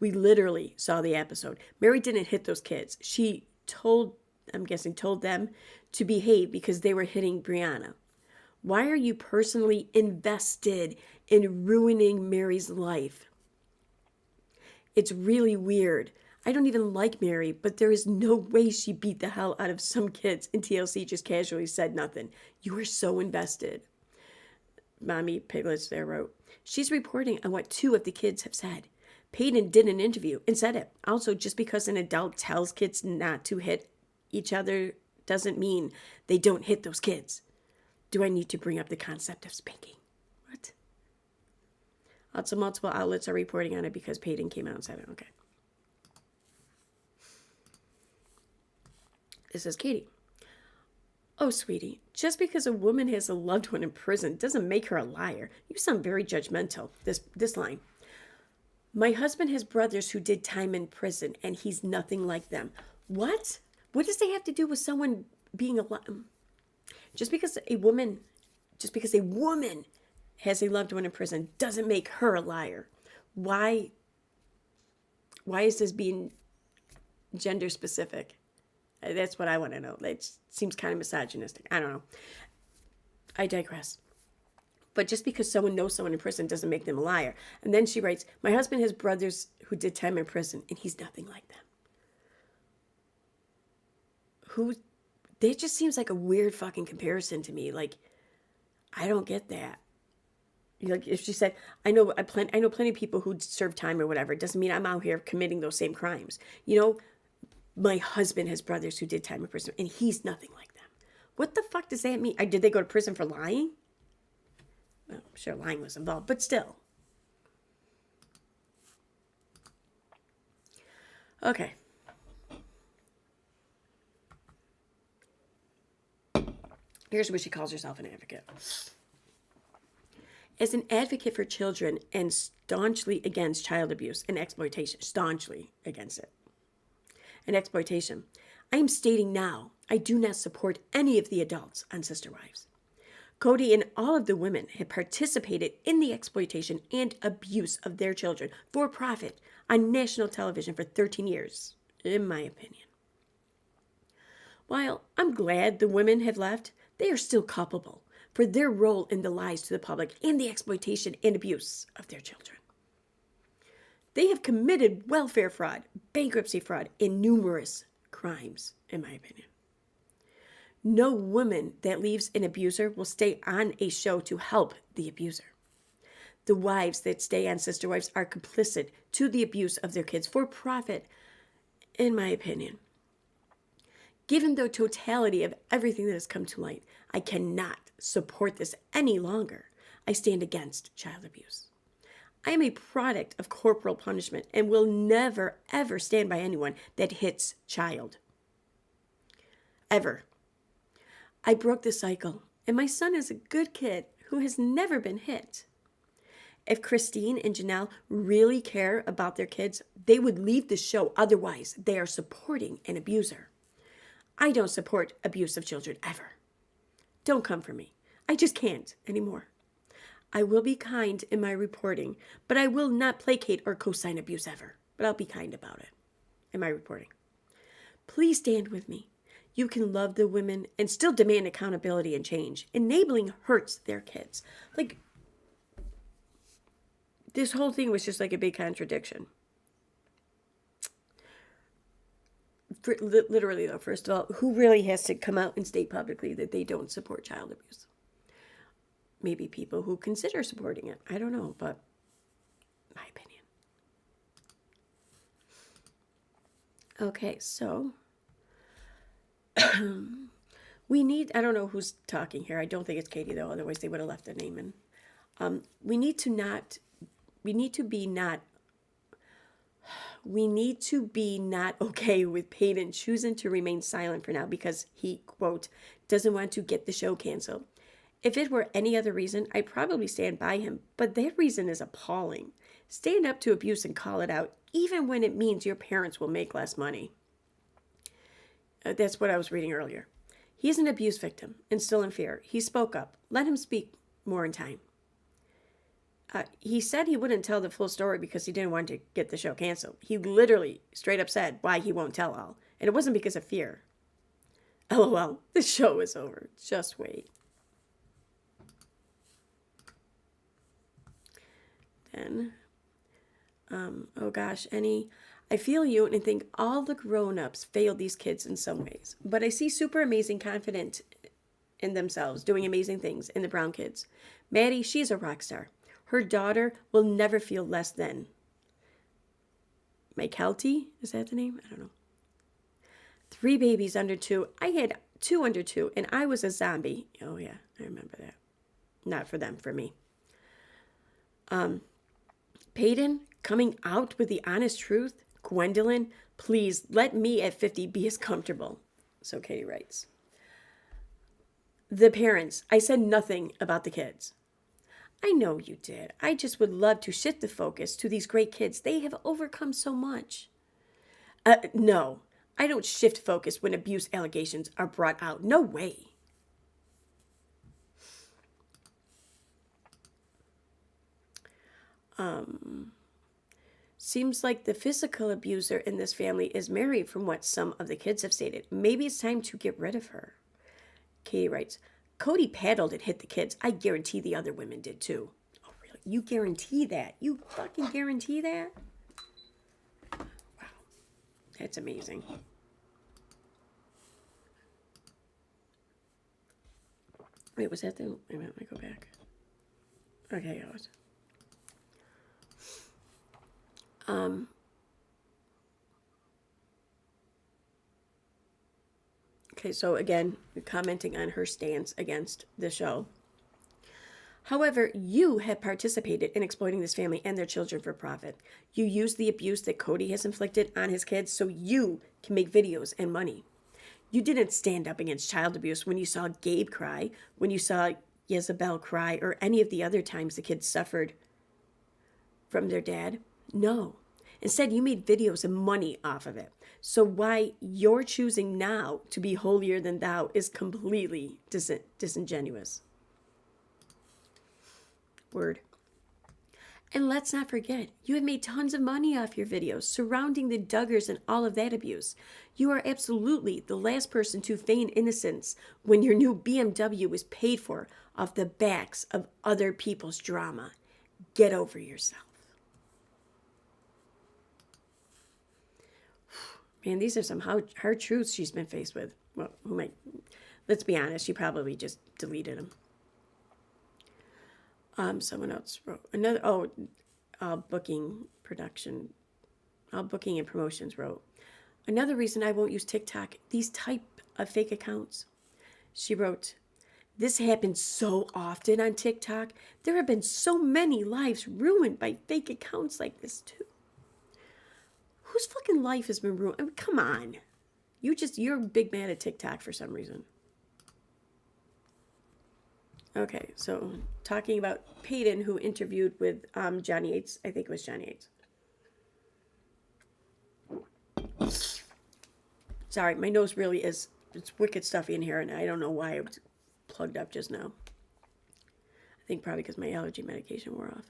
We literally saw the episode. Mary didn't hit those kids. She told them to behave because they were hitting Brianna. Why are you personally invested in ruining Mary's life? It's really weird. I don't even like Mary, but there is no way she beat the hell out of some kids, and TLC just casually said nothing. You are so invested. Mommy Piglets there wrote, she's reporting on what 2 of the kids have said. Peyton did an interview and said it. Also, just because an adult tells kids not to hit each other doesn't mean they don't hit those kids. Do I need to bring up the concept of spanking? What? Also, multiple outlets are reporting on it because Peyton came out and said it. Okay. This is Katie. Oh, sweetie, just because a woman has a loved one in prison doesn't make her a liar. You sound very judgmental. This line. My husband has brothers who did time in prison, and he's nothing like them. What? What does that have to do with someone being a liar? Just because a woman has a loved one in prison doesn't make her a liar. Why is this being gender specific? That's what I want to know. It seems kind of misogynistic. I don't know. I digress. But just because someone knows someone in prison doesn't make them a liar. And then she writes, my husband has brothers who did time in prison, and he's nothing like them. That just seems like a weird fucking comparison to me. Like, I don't get that. Like, if she said, I know plenty of people who serve time or whatever, it doesn't mean I'm out here committing those same crimes. You know, my husband has brothers who did time in prison, and he's nothing like them. What the fuck does that mean? Did they go to prison for lying? Well, I'm sure lying was involved, but still. Okay. Here's what she calls herself an advocate. As an advocate for children and staunchly against child abuse and exploitation, staunchly against it, and exploitation, I am stating now, I do not support any of the adults on Sister Wives. Cody and all of the women have participated in the exploitation and abuse of their children for profit on national television for 13 years, in my opinion. While I'm glad the women have left, they are still culpable for their role in the lies to the public and the exploitation and abuse of their children. They have committed welfare fraud, bankruptcy fraud, and numerous crimes, in my opinion. No woman that leaves an abuser will stay on a show to help the abuser. The wives that stay on Sister Wives are complicit to the abuse of their kids for profit, in my opinion. Given the totality of everything that has come to light, I cannot support this any longer. I stand against child abuse. I am a product of corporal punishment and will never, ever stand by anyone that hits child. Ever. I broke the cycle, and my son is a good kid who has never been hit. If Christine and Janelle really care about their kids, they would leave the show. Otherwise, they are supporting an abuser. I don't support abuse of children ever. Don't come for me. I just can't anymore. I will be kind in my reporting, but I will not placate or co-sign abuse ever. But I'll be kind about it in my reporting. Please stand with me. You can love the women and still demand accountability and change. Enabling hurts their kids. Like, this whole thing was just like a big contradiction. Literally, though, first of all, who really has to come out and state publicly that they don't support child abuse? Maybe people who consider supporting it. I don't know, but my opinion. Okay, so we need, I don't know who's talking here. I don't think it's Katie, though. Otherwise, they would have left the name in. We need to be not okay with Peyton choosing to remain silent for now because he, quote, doesn't want to get the show canceled. If it were any other reason, I'd probably stand by him, but that reason is appalling. Stand up to abuse and call it out, even when it means your parents will make less money. That's what I was reading earlier. He's an abuse victim and still in fear. He spoke up. Let him speak more in time. He said he wouldn't tell the full story because he didn't want to get the show canceled. He literally straight up said why he won't tell all. And it wasn't because of fear. LOL, the show is over. Just wait. Then, oh gosh, I feel you and think all the grown-ups failed these kids in some ways. But I see super amazing, confident in themselves, doing amazing things in the Brown kids. Maddie, she's a rock star. Her daughter will never feel less than. Mykelti, is that the name? I don't know. 3 babies under 2. I had 2 under 2, and I was a zombie. Oh yeah, I remember that. Not for them, for me. Peyton, coming out with the honest truth. Gwendolyn, please let me at 50 be as comfortable. So Katie writes. The parents, I said nothing about the kids. I know you did. I just would love to shift the focus to these great kids. They have overcome so much. No, I don't shift focus when abuse allegations are brought out. No way. Seems like the physical abuser in this family is married from what some of the kids have stated. Maybe it's time to get rid of her. Katie writes, Cody paddled and hit the kids. I guarantee the other women did too. Oh, really? You guarantee that? You fucking guarantee that? Wow. That's amazing. Wait, was that the... Wait a minute, let me go back. Okay, I was... Okay, so again, commenting on her stance against the show. However, you have participated in exploiting this family and their children for profit. You use the abuse that Cody has inflicted on his kids so you can make videos and money. You didn't stand up against child abuse when you saw Gabe cry, when you saw Jezebel cry, or any of the other times the kids suffered from their dad. No. Instead, you made videos and money off of it. So why you're choosing now to be holier than thou is completely disingenuous. Word. And let's not forget, you have made tons of money off your videos surrounding the Duggars and all of that abuse. You are absolutely the last person to feign innocence when your new BMW was paid for off the backs of other people's drama. Get over yourself. Man, these are some hard truths she's been faced with. Well, let's be honest, she probably just deleted them. Someone else wrote booking and promotions wrote, another reason I won't use TikTok, these type of fake accounts. She wrote, this happens so often on TikTok. There have been so many lives ruined by fake accounts like this too. Whose fucking life has been ruined? I mean, come on. You're big mad at TikTok for some reason. Okay, so talking about Peyton, who interviewed with Johnny Yates. I think it was Johnny Yates. Sorry, my nose really is, it's wicked stuffy in here, and I don't know why it was plugged up just now. I think probably because my allergy medication wore off.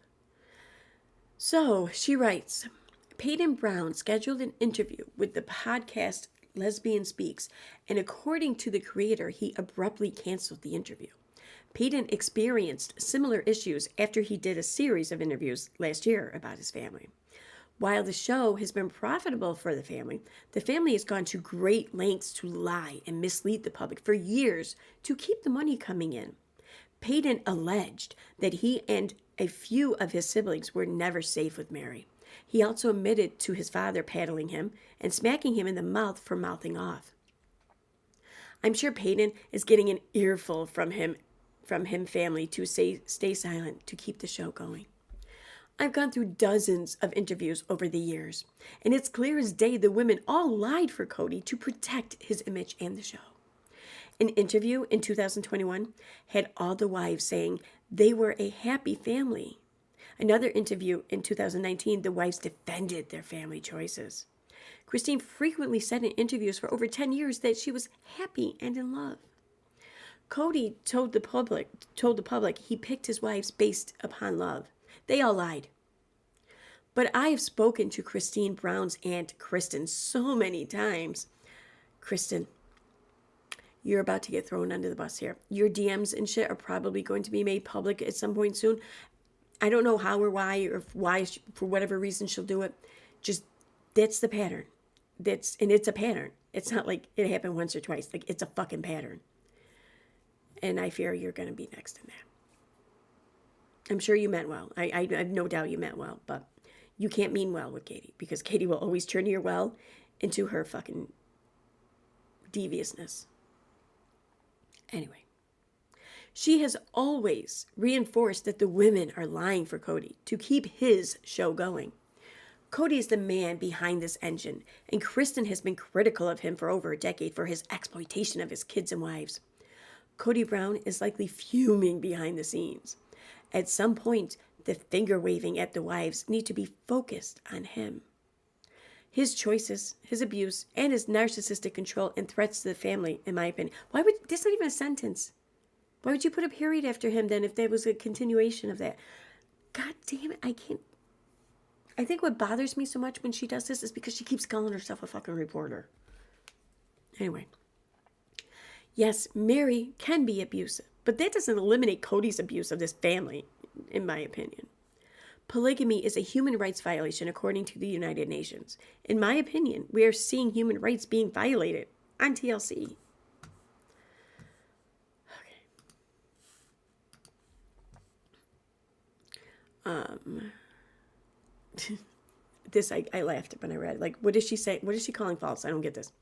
So she writes, Peyton Brown scheduled an interview with the podcast Lesbian Speaks, and according to the creator, he abruptly canceled the interview. Peyton experienced similar issues after he did a series of interviews last year about his family. While the show has been profitable for the family has gone to great lengths to lie and mislead the public for years to keep the money coming in. Peyton alleged that he and a few of his siblings were never safe with Mary. He also admitted to his father paddling him and smacking him in the mouth for mouthing off. I'm sure Peyton is getting an earful from him family to stay silent to keep the show going. I've gone through dozens of interviews over the years, and it's clear as day the women all lied for Cody to protect his image and the show. An interview in 2021 had all the wives saying they were a happy family. Another interview in 2019, the wives defended their family choices. Christine frequently said in interviews for over 10 years that she was happy and in love. Cody told the public he picked his wives based upon love. They all lied. But I have spoken to Christine Brown's aunt, Kristen, so many times. Kristen, you're about to get thrown under the bus here. Your DMs and shit are probably going to be made public at some point soon. I don't know how or why, for whatever reason she'll do it. Just, that's the pattern. And it's a pattern. It's not like it happened once or twice. Like, it's a fucking pattern. And I fear you're going to be next in that. I'm sure you meant well. I have no doubt you meant well, but you can't mean well with Katie, because Katie will always turn your well into her fucking deviousness. Anyway, she has always reinforced that the women are lying for Cody to keep his show going. Cody is the man behind this engine, and Kristen has been critical of him for over a decade for his exploitation of his kids and wives. Cody Brown is likely fuming behind the scenes. At some point, the finger waving at the wives need to be focused on him. His choices, his abuse, and his narcissistic control and threats to the family, in my opinion. That's not even a sentence. Why would you put a period after him then if there was a continuation of that? God damn it, I can't. I think what bothers me so much when she does this is because she keeps calling herself a fucking reporter. Anyway. Yes, Mary can be abusive, but that doesn't eliminate Cody's abuse of this family, in my opinion. Polygamy is a human rights violation according to the United Nations. In my opinion, we are seeing human rights being violated on TLC. Okay. This, I laughed when I read. Like, what does she say? What is she calling false? I don't get this.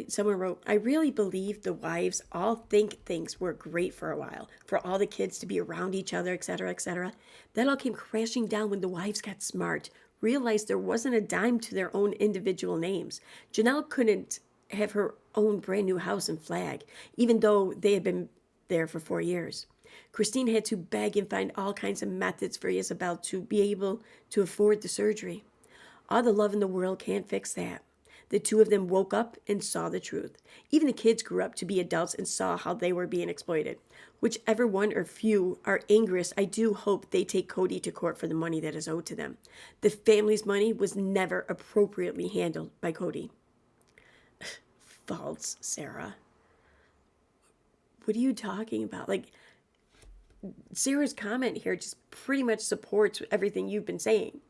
Someone wrote, I really believe the wives all think things were great for a while, for all the kids to be around each other, etc., etc. That all came crashing down when the wives got smart, realized there wasn't a dime to their own individual names. Janelle couldn't have her own brand new house and flag, even though they had been there for 4 years. Christine had to beg and find all kinds of methods for Isabel to be able to afford the surgery. All the love in the world can't fix that. The two of them woke up and saw the truth. Even the kids grew up to be adults and saw how they were being exploited. Whichever one or few are angriest, I do hope they take Cody to court for the money that is owed to them. The family's money was never appropriately handled by Cody. False, Sarah. What are you talking about? Like, Sarah's comment here just pretty much supports everything you've been saying.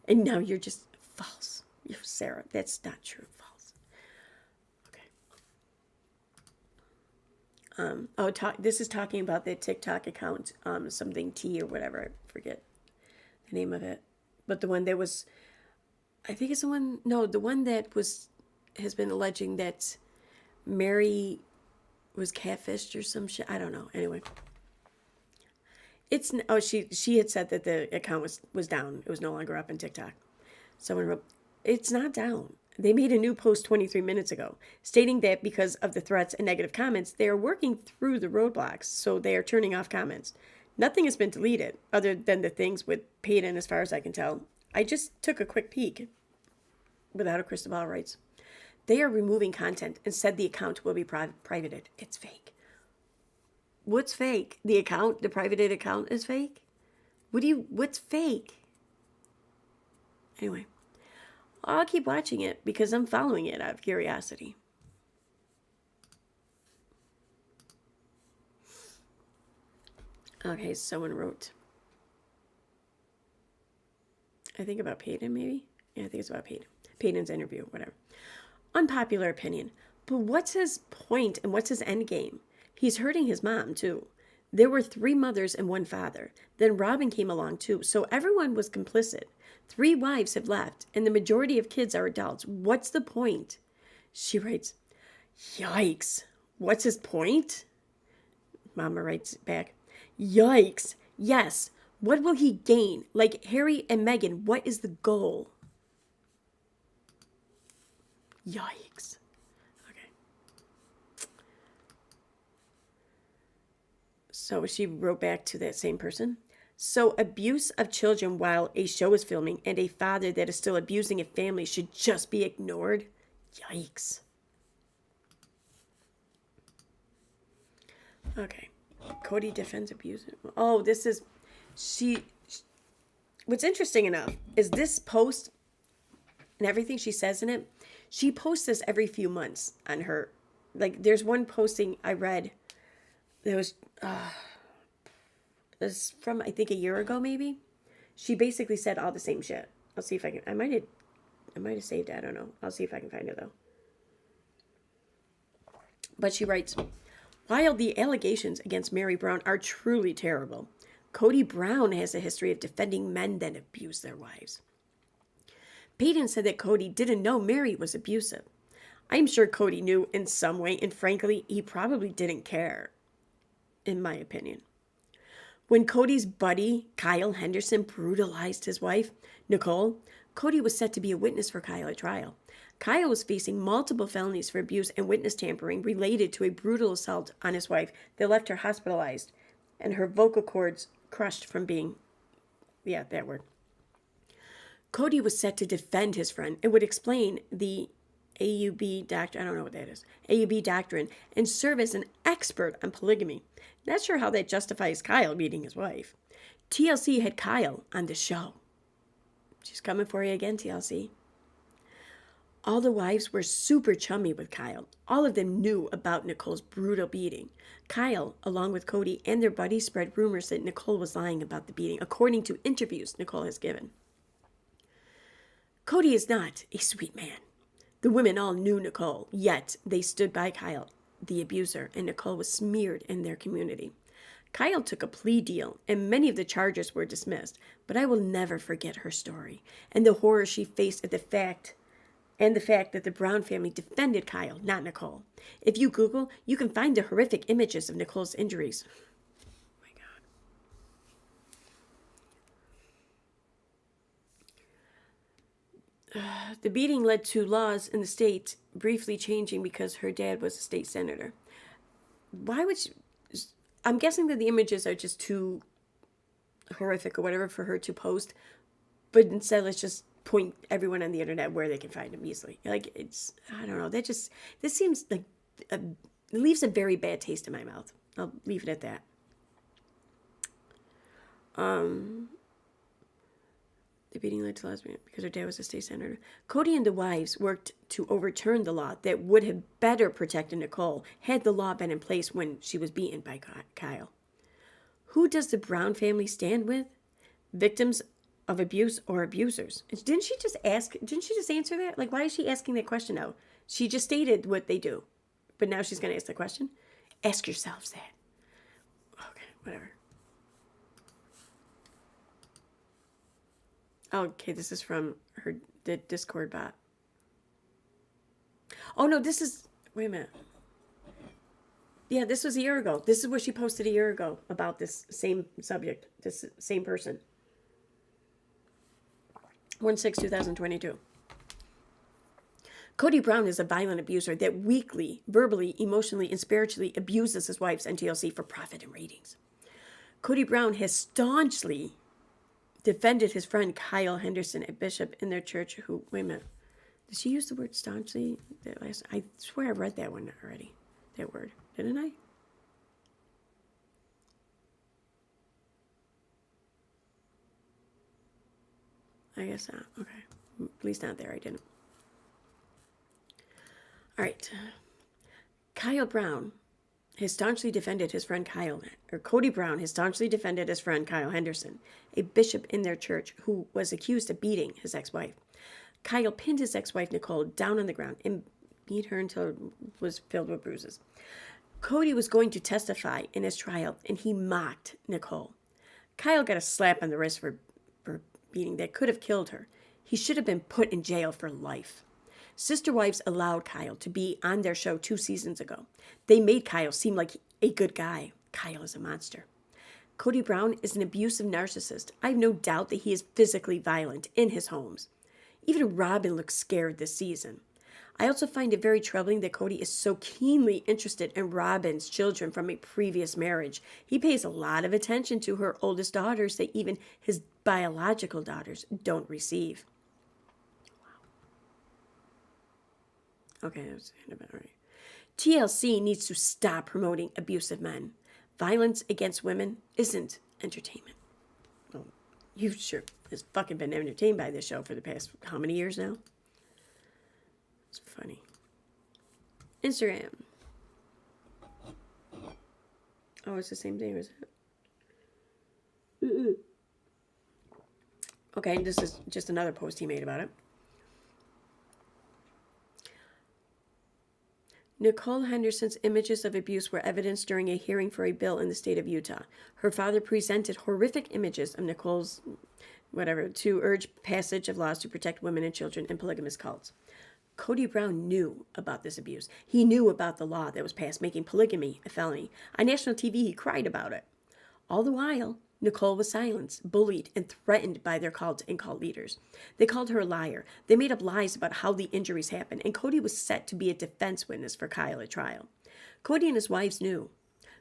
And now you're just false. Sarah, that's not true. False. Okay. This is talking about the TikTok account, something T or whatever. I forget the name of it. But the one that was, I think it's the one that has been alleging that Mary was catfished or some shit. I don't know. Anyway. She had said that the account was down. It was no longer up on TikTok. Someone wrote, it's not down. They made a new post 23 minutes ago, stating that because of the threats and negative comments, they are working through the roadblocks, so they are turning off comments. Nothing has been deleted, other than the things with Peyton, as far as I can tell. I just took a quick peek, without a crystal ball writes. They are removing content and said the account will be privated. It's fake. What's fake? The account, the private account is fake? What's fake? Anyway, I'll keep watching it because I'm following it out of curiosity. Okay, someone wrote, I think about Peyton, maybe? Yeah, I think it's about Peyton. Peyton's interview, whatever. Unpopular opinion. But what's his point and what's his end game? He's hurting his mom, too. There were 3 mothers and 1 father. Then Robin came along, too. So everyone was complicit. 3 wives have left, and the majority of kids are adults. What's the point? She writes, yikes. What's his point? Mama writes back, yikes. Yes. What will he gain? Like Harry and Meghan, what is the goal? Yikes. Okay. So she wrote back to that same person. So abuse of children while a show is filming and a father that is still abusing a family should just be ignored? Yikes. Okay. Cody defends abuse. Oh, this is... What's interesting enough is this post and everything she says in it, she posts this every few months on her. Like, there's one posting I read that was from, I think, a year ago, maybe. She basically said all the same shit. I'll see if I can. I might have saved it. I don't know. I'll see if I can find it, though. But she writes, while the allegations against Mary Brown are truly terrible, Cody Brown has a history of defending men that abuse their wives. Peyton said that Cody didn't know Mary was abusive. I'm sure Cody knew in some way, and frankly, he probably didn't care, in my opinion. When Cody's buddy, Kyle Henderson, brutalized his wife, Nicole, Cody was set to be a witness for Kyle at trial. Kyle was facing multiple felonies for abuse and witness tampering related to a brutal assault on his wife that left her hospitalized and her vocal cords crushed from being, that word. Cody was set to defend his friend and would explain the AUB doctrine, I don't know what that is, AUB doctrine, and serve as an expert on polygamy. Not sure how that justifies Kyle beating his wife. TLC had Kyle on the show. She's coming for you again, TLC. All the wives were super chummy with Kyle. All of them knew about Nicole's brutal beating. Kyle, along with Cody and their buddies, spread rumors that Nicole was lying about the beating, according to interviews Nicole has given. Cody is not a sweet man. The women all knew Nicole, yet they stood by Kyle, the abuser, and Nicole was smeared in their community. Kyle took a plea deal, and many of the charges were dismissed, but I will never forget her story and the horror she faced at the fact that the Brown family defended Kyle, not Nicole. If you Google, you can find the horrific images of Nicole's injuries. Oh my God. The beating led to laws in the state briefly changing because her dad was a state senator. Why would she... I'm guessing that the images are just too horrific or whatever for her to post, but instead let's just point everyone on the internet where they can find them easily. Like, it's, I don't know, this seems like, it leaves a very bad taste in my mouth. I'll leave it at that. The beating led to lesbian because her dad was a state senator. Cody and the wives worked to overturn the law that would have better protected Nicole had the law been in place when she was beaten by Kyle. Who does the Brown family stand with? Victims of abuse or abusers? Didn't she just answer that? Like, why is she asking that question now? She just stated what they do, but now she's going to ask the question? Ask yourselves that. Okay, whatever. Okay, this is from the Discord bot. Oh, no, wait a minute. Yeah, this was a year ago. This is what she posted a year ago about this same subject, this same person. 1/6/2022. Cody Brown is a violent abuser that weekly, verbally, emotionally, and spiritually abuses his wives and TLC for profit and ratings. Cody Brown has staunchly defended his friend Kyle Henderson, a bishop in their church who, wait a minute, did she use the word staunchly? I swear I read that one already, that word, didn't I? I guess not. Okay. At least not there. I didn't. All right. Kyle Brown has staunchly defended his friend Cody Brown has staunchly defended his friend Kyle Henderson, a bishop in their church who was accused of beating his ex-wife. Kyle pinned his ex-wife Nicole down on the ground and beat her until it was filled with bruises. Cody was going to testify in his trial, and he mocked Nicole. Kyle got a slap on the wrist for beating that could have killed her. He should have been put in jail for life. Sister Wives allowed Kyle to be on their show 2 seasons ago. They made Kyle seem like a good guy. Kyle is a monster. Cody Brown is an abusive narcissist. I have no doubt that he is physically violent in his homes. Even Robin looks scared this season. I also find it very troubling that Cody is so keenly interested in Robin's children from a previous marriage. He pays a lot of attention to her oldest daughters that even his biological daughters don't receive. Wow. Okay, that was about right. TLC needs to stop promoting abusive men. Violence against women isn't entertainment. Well, you sure has fucking been entertained by this show for the past how many years now? It's funny. Instagram. Oh, it's the same thing, is it? Mm-mm. Okay, this is just another post he made about it. Nicole Henderson's images of abuse were evidenced during a hearing for a bill in the state of Utah. Her father presented horrific images of Nicole's, to urge passage of laws to protect women and children in polygamous cults. Cody Brown knew about this abuse. He knew about the law that was passed making polygamy a felony. On national TV, he cried about it. All the while, Nicole was silenced, bullied, and threatened by their cult and cult leaders. They called her a liar. They made up lies about how the injuries happened, and Cody was set to be a defense witness for Kyle at trial. Cody and his wives knew.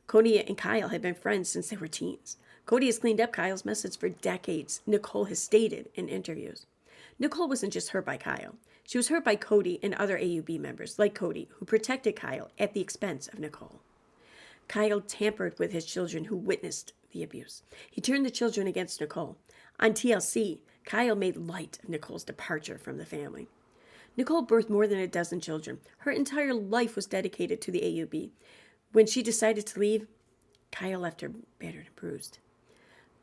Cody and Kyle had been friends since they were teens. Cody has cleaned up Kyle's messes for decades, Nicole has stated in interviews. Nicole wasn't just hurt by Kyle. She was hurt by Cody and other AUB members, like Cody, who protected Kyle at the expense of Nicole. Kyle tampered with his children who witnessed the abuse. He turned the children against Nicole. On TLC, Kyle made light of Nicole's departure from the family. Nicole birthed more than a dozen children. Her entire life was dedicated to the AUB. When she decided to leave, Kyle left her battered and bruised.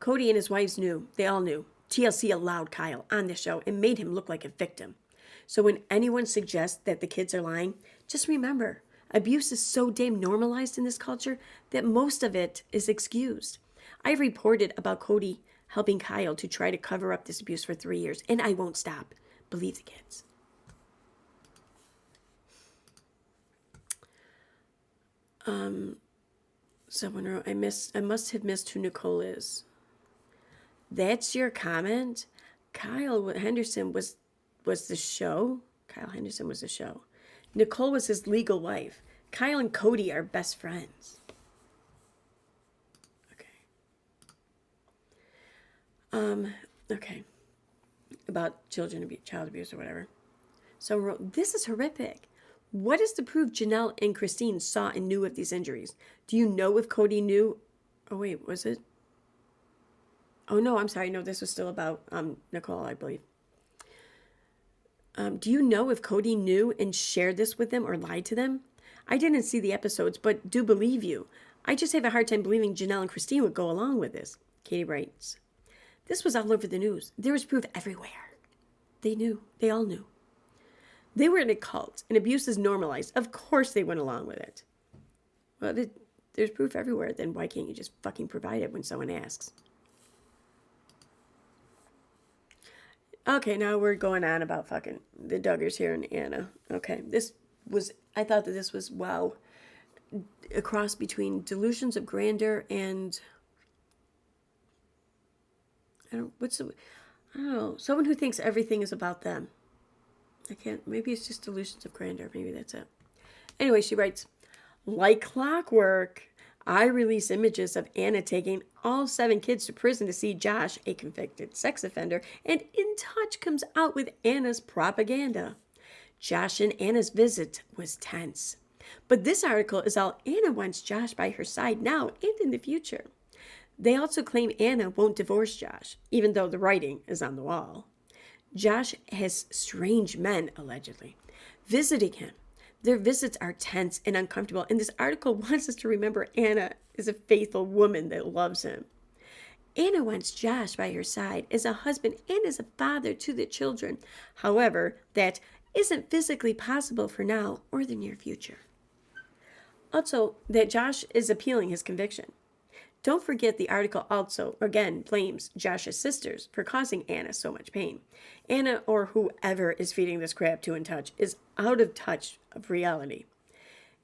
Cody and his wives knew. They all knew. TLC allowed Kyle on the show and made him look like a victim. So when anyone suggests that the kids are lying, just remember, abuse is so damn normalized in this culture that most of it is excused. I've reported about Cody helping Kyle to try to cover up this abuse for 3 years, and I won't stop. Believe the kids. Someone wrote, I must have missed who Nicole is. That's your comment? Kyle Henderson was the show. Kyle Henderson was the show. Nicole was his legal wife. Kyle and Cody are best friends. Okay. About child abuse or whatever. So wrote, this is horrific. What is the proof Janelle and Christine saw and knew of these injuries? Do you know if Cody knew? Oh, wait, was it? Oh, no, I'm sorry. No, this was still about Nicole, I believe. Do you know if Cody knew and shared this with them or lied to them? I didn't see the episodes, but do believe you. I just have a hard time believing Janelle and Christine would go along with this. Katie writes, this was all over the news. There was proof everywhere. They knew. They all knew. They were in a cult, and abuse is normalized. Of course they went along with it. Well, there's proof everywhere. Then why can't you just fucking provide it when someone asks? Okay, now we're going on about fucking the Duggars here and Anna. Okay, I thought that this was, wow, a cross between delusions of grandeur and, I don't know, someone who thinks everything is about them. Maybe it's just delusions of grandeur. Maybe that's it. Anyway, she writes, like clockwork, I release images of Anna taking all 7 kids to prison to see Josh, a convicted sex offender, and In Touch comes out with Anna's propaganda. Josh and Anna's visit was tense. But this article is all Anna wants Josh by her side now and in the future. They also claim Anna won't divorce Josh, even though the writing is on the wall. Josh has strange men, allegedly, visiting him. Their visits are tense and uncomfortable, and this article wants us to remember Anna is a faithful woman that loves him. Anna wants Josh by her side as a husband and as a father to the children. However, that isn't physically possible for now or the near future. Also, that Josh is appealing his conviction. Don't forget the article also, again, blames Josh's sisters for causing Anna so much pain. Anna, or whoever is feeding this crap to In Touch, is out of touch of reality.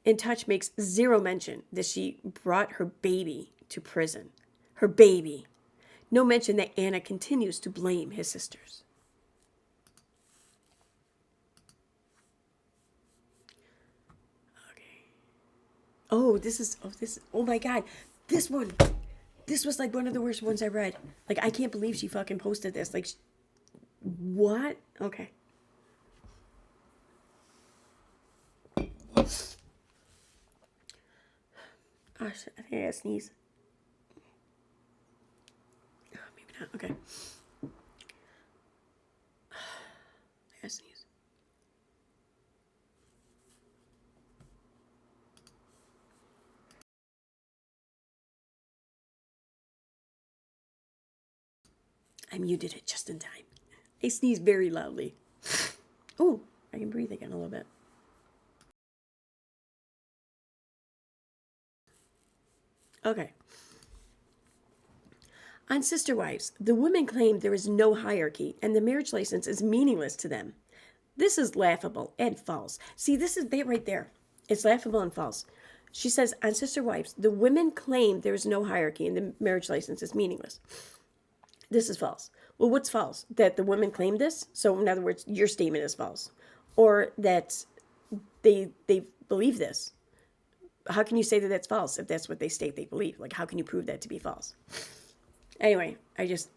In Touch makes zero mention that she brought her baby to prison. Her baby. No mention that Anna continues to blame his sisters. Okay. Oh my God. This was like one of the worst ones I read. Like, I can't believe she fucking posted this. Like, what? Okay. Oh, shit, I think I gotta sneeze. Oh, maybe not. Okay. I gotta sneeze. I muted it just in time. I sneezed very loudly. Oh, I can breathe again a little bit. Okay. On Sister Wives, the women claim there is no hierarchy and the marriage license is meaningless to them. This is laughable and false. See, this is it right there. It's laughable and false. She says, on Sister Wives, the women claim there is no hierarchy and the marriage license is meaningless. This is false. Well, what's false? That the women claim this? So, in other words, your statement is false. Or that they believe this. How can you say that that's false if that's what they state they believe? Like, how can you prove that to be false? Anyway, I just,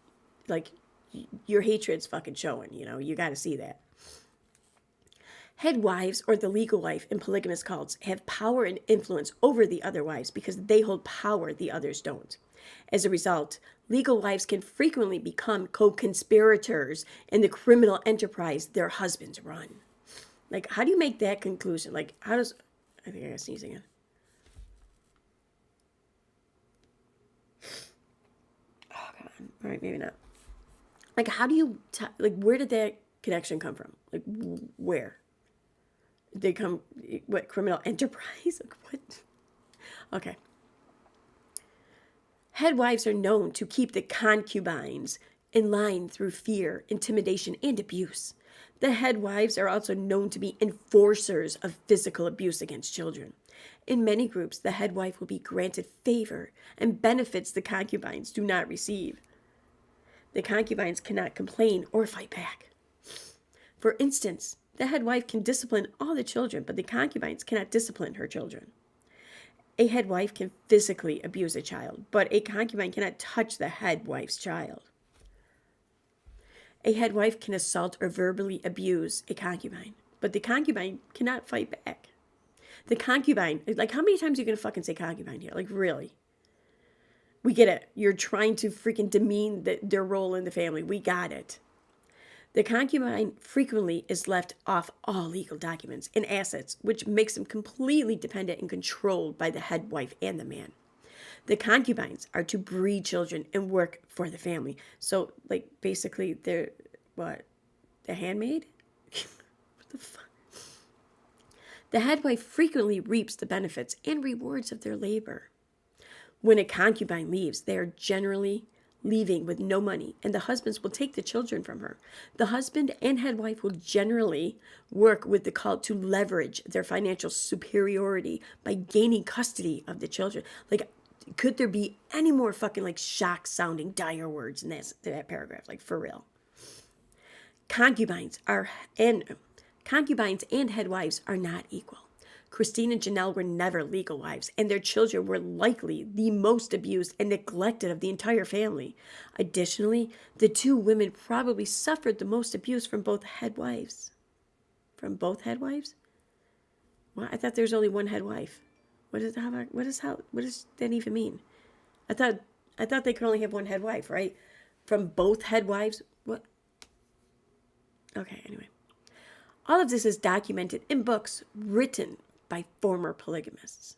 like, your hatred's fucking showing, you know? You got to see that. Head wives, or the legal wife in polygamous cults, have power and influence over the other wives because they hold power the others don't. As a result, legal wives can frequently become co-conspirators in the criminal enterprise their husbands run. Like, how do you make that conclusion? Like, how does... I think I got to sneeze again. Oh, come on. All right, maybe not. Like, how do you... like, where did that connection come from? Like, where? They come... What, criminal enterprise? Like, what? Okay. Head wives are known to keep the concubines in line through fear, intimidation, and abuse. The head wives are also known to be enforcers of physical abuse against children. In many groups, the head wife will be granted favor and benefits the concubines do not receive. The concubines cannot complain or fight back. For instance, the head wife can discipline all the children, but the concubines cannot discipline her children. A head wife can physically abuse a child, but a concubine cannot touch the head wife's child. A head wife can assault or verbally abuse a concubine, but the concubine cannot fight back. The concubine, like, how many times are you going to fucking say concubine here? Like, really? We get it. You're trying to freaking demean their role in the family. We got it. The concubine frequently is left off all legal documents and assets, which makes them completely dependent and controlled by the head wife and the man. The concubines are to breed children and work for the family. So, like, basically, they're, what, the handmaid? What the fuck? The head wife frequently reaps the benefits and rewards of their labor. When a concubine leaves, they are generally leaving with no money, and the husbands will take the children from her. The husband and head wife will generally work with the cult to leverage their financial superiority by gaining custody of the children. Like, could there be any more fucking, like, shock-sounding dire words in that paragraph? Like, for real. Concubines and head wives are not equal. Christine and Janelle were never legal wives, and their children were likely the most abused and neglected of the entire family. Additionally, the two women probably suffered the most abuse from both head wives. From both head wives? Well, I thought there was only one head wife. What does that even mean? I thought they could only have one head wife, right? From both head wives? What? Okay, anyway. All of this is documented in books written by former polygamists.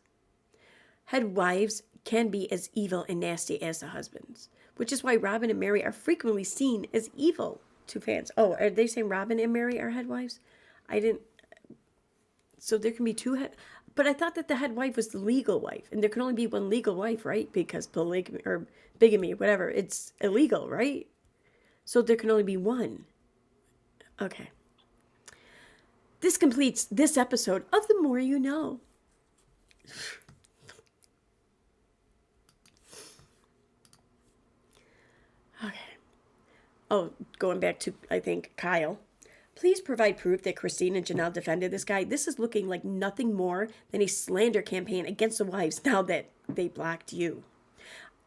Head wives can be as evil and nasty as the husbands, which is why Robin and Mary are frequently seen as evil to fans. Oh, are they saying Robin and Mary are head wives? I didn't. So there can be two head. But I thought that the head wife was the legal wife, and there can only be one legal wife, right? Because polygamy or bigamy, whatever, it's illegal, right? So there can only be one. Okay. This completes this episode of The More You Know. Okay. Oh, going back to, I think, Kyle. Please provide proof that Christine and Janelle defended this guy. This is looking like nothing more than a slander campaign against the wives now that they blocked you.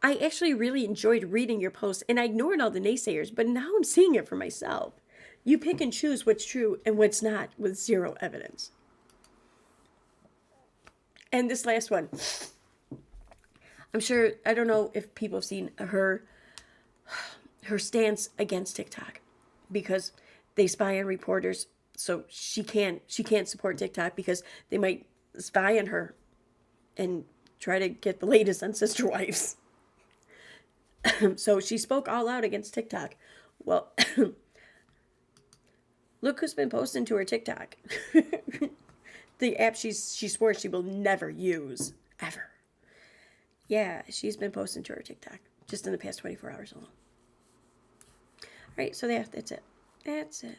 I actually really enjoyed reading your posts, and I ignored all the naysayers, but now I'm seeing it for myself. You pick and choose what's true and what's not with zero evidence. And this last one. I'm sure, I don't know if people have seen her stance against TikTok, because they spy on reporters, so she can't support TikTok because they might spy on her and try to get the latest on Sister Wives. So she spoke all out against TikTok. Well, look who's been posting to her TikTok. The app she swore she will never use, ever. Yeah, she's been posting to her TikTok just in the past 24 hours alone. All right, so that's it. That's it.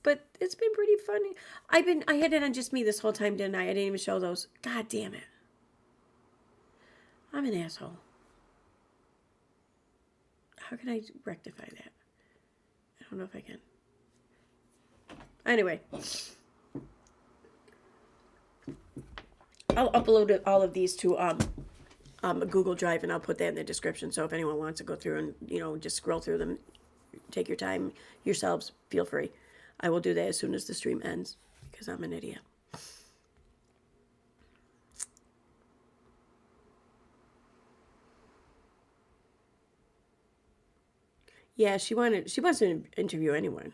But it's been pretty funny. I had it on just me this whole time, didn't I? I didn't even show those. God damn it. I'm an asshole. How can I rectify that? I don't know if I can. Anyway. I'll upload all of these to a Google Drive, and I'll put that in the description. So if anyone wants to go through and, just scroll through them, take your time yourselves, feel free. I will do that as soon as the stream ends, because I'm an idiot. Yeah, she wants to interview anyone.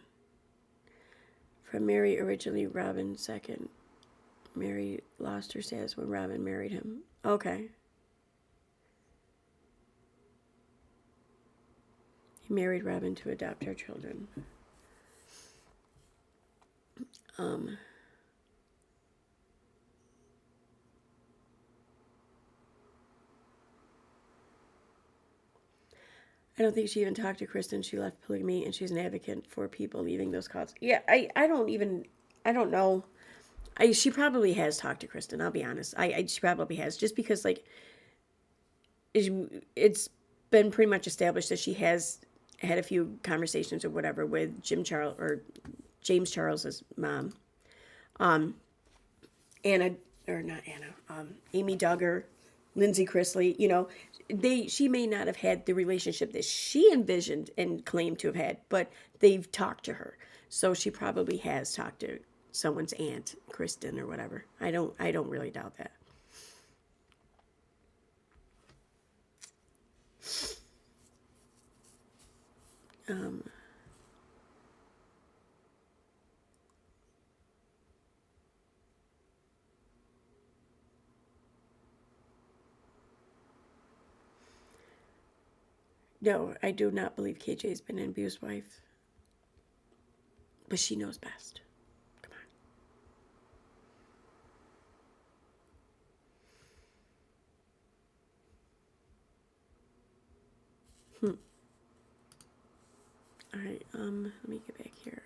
From Mary originally, Robin second. Mary lost her status when Robin married him. Okay. He married Robin to adopt her children. I don't think she even talked to Kristen. She left polygamy, and she's an advocate for people leaving those cults. Yeah, I don't know. She probably has talked to Kristen. I'll be honest. She probably has, just because it's been pretty much established that she has had a few conversations or whatever with James Charles's mom, Anna, or not Anna, Amy Duggar, Lindsay Chrisley. She may not have had the relationship that she envisioned and claimed to have had, but they've talked to her, so she probably has talked to someone's aunt, Kristen, or whatever. I don't really doubt that. No, I do not believe KJ's been an abused wife, but she knows best. Come on. All right, let me get back here.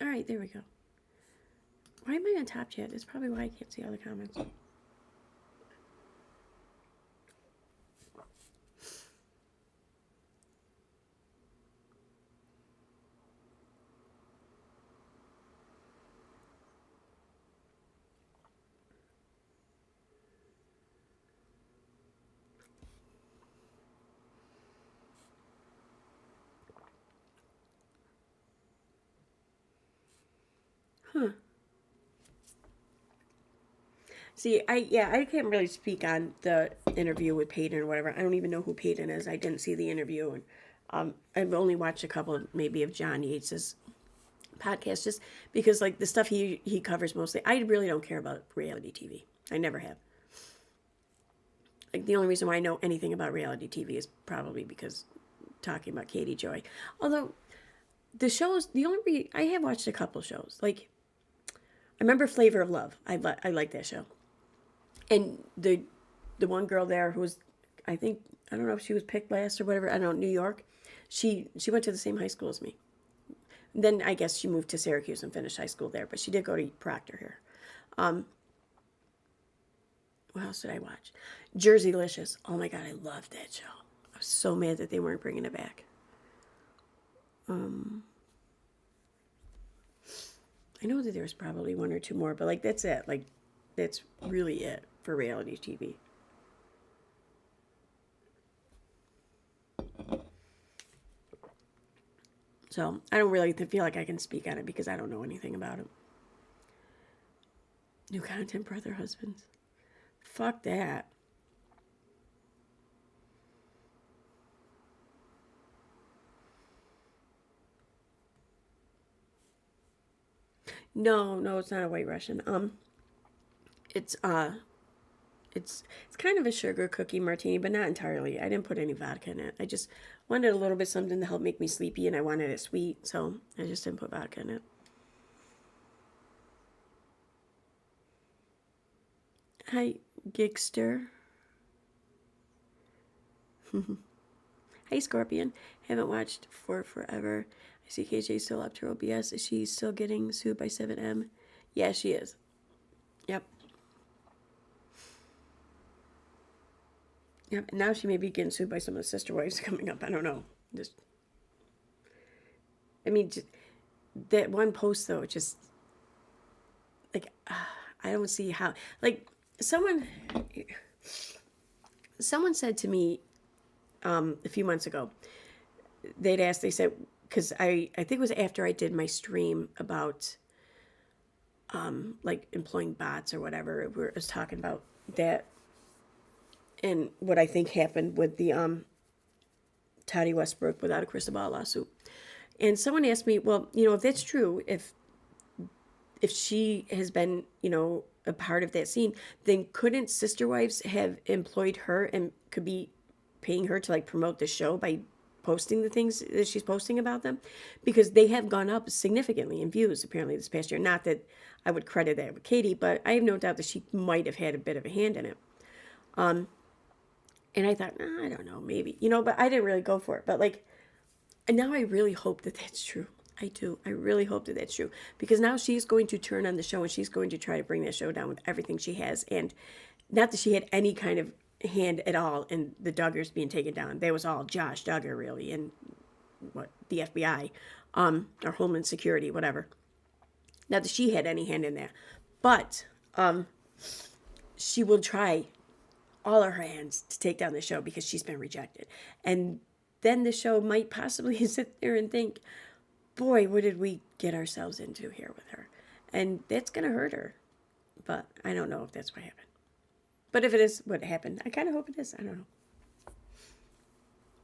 All right, there we go. Why am I on top chat? That's probably why I can't see all the comments. See, I can't really speak on the interview with Peyton or whatever. I don't even know who Peyton is. I didn't see the interview, I've only watched a couple of maybe of John Yates's podcasts just because like the stuff he covers mostly. I really don't care about reality TV. I never have. Like the only reason why I know anything about reality TV is probably because talking about Katie Joy. Although the shows, I have watched a couple shows. Like I remember Flavor of Love. I like that show. And the one girl there who was, I think, I don't know if she was picked last or whatever. I don't know, New York. She went to the same high school as me. Then I guess she moved to Syracuse and finished high school there, but she did go to Proctor here. What else did I watch? Jerseylicious. Oh my God, I loved that show. I was so mad that they weren't bringing it back. I know that there's probably one or two more, but like that's it. Like that's really it for reality TV. So I don't really feel like I can speak on it because I don't know anything about it. New content, brother, husbands. Fuck that. No, it's not a White Russian. It's it's kind of a sugar cookie martini, but not entirely. I didn't put any vodka in it. I just wanted a little bit something to help make me sleepy, and I wanted it sweet, so I just didn't put vodka in it. Hi, Gigster. Hi, Scorpion. Haven't watched for forever. I see KJ still up to OBS. Is she still getting sued by 7M? Yeah, she is. Yep. Yep. And now she may be getting sued by some of the sister wives coming up. I don't know. Just, I mean, just, that one post though, just like I don't see how. Like someone said to me a few months ago. They said, because I think it was after I did my stream about like employing bots or whatever. I was talking about that and what I think happened with the Toddy Westbrook without a crystal ball lawsuit. And someone asked me, well, if that's true, if she has been, a part of that scene, then couldn't Sister Wives have employed her and could be paying her to like promote the show by posting the things that she's posting about them? Because they have gone up significantly in views apparently this past year. Not that I would credit that with Katie, but I have no doubt that she might have had a bit of a hand in it. And I thought, I don't know, maybe, but I didn't really go for it. But like, and now I really hope that that's true. I do. I really hope that that's true. Because now she's going to turn on the show and she's going to try to bring that show down with everything she has. And not that she had any kind of hand at all in the Duggars being taken down. That was all Josh Duggar, really, and the FBI, or Homeland Security, whatever. Not that she had any hand in that. But she will try all of her hands to take down the show because she's been rejected. And then the show might possibly sit there and think, boy, what did we get ourselves into here with her? And that's going to hurt her. But I don't know if that's what happened. But if it is what happened, I kind of hope it is. I don't know.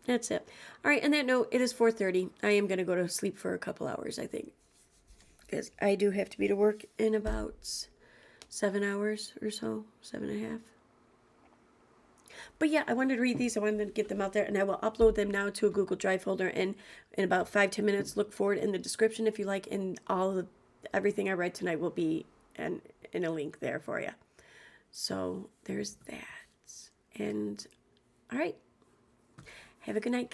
That's it. All right, on that note, it is 4:30. I am going to go to sleep for a couple hours, I think. Because I do have to be to work in about 7 hours or so, 7.5. But yeah, I wanted to read these. I wanted to get them out there, and I will upload them now to a Google Drive folder. And in about 5-10 minutes, look for it in the description if you like. And everything I read tonight will be in a link there for you. So there's that. And all right, have a good night, guys.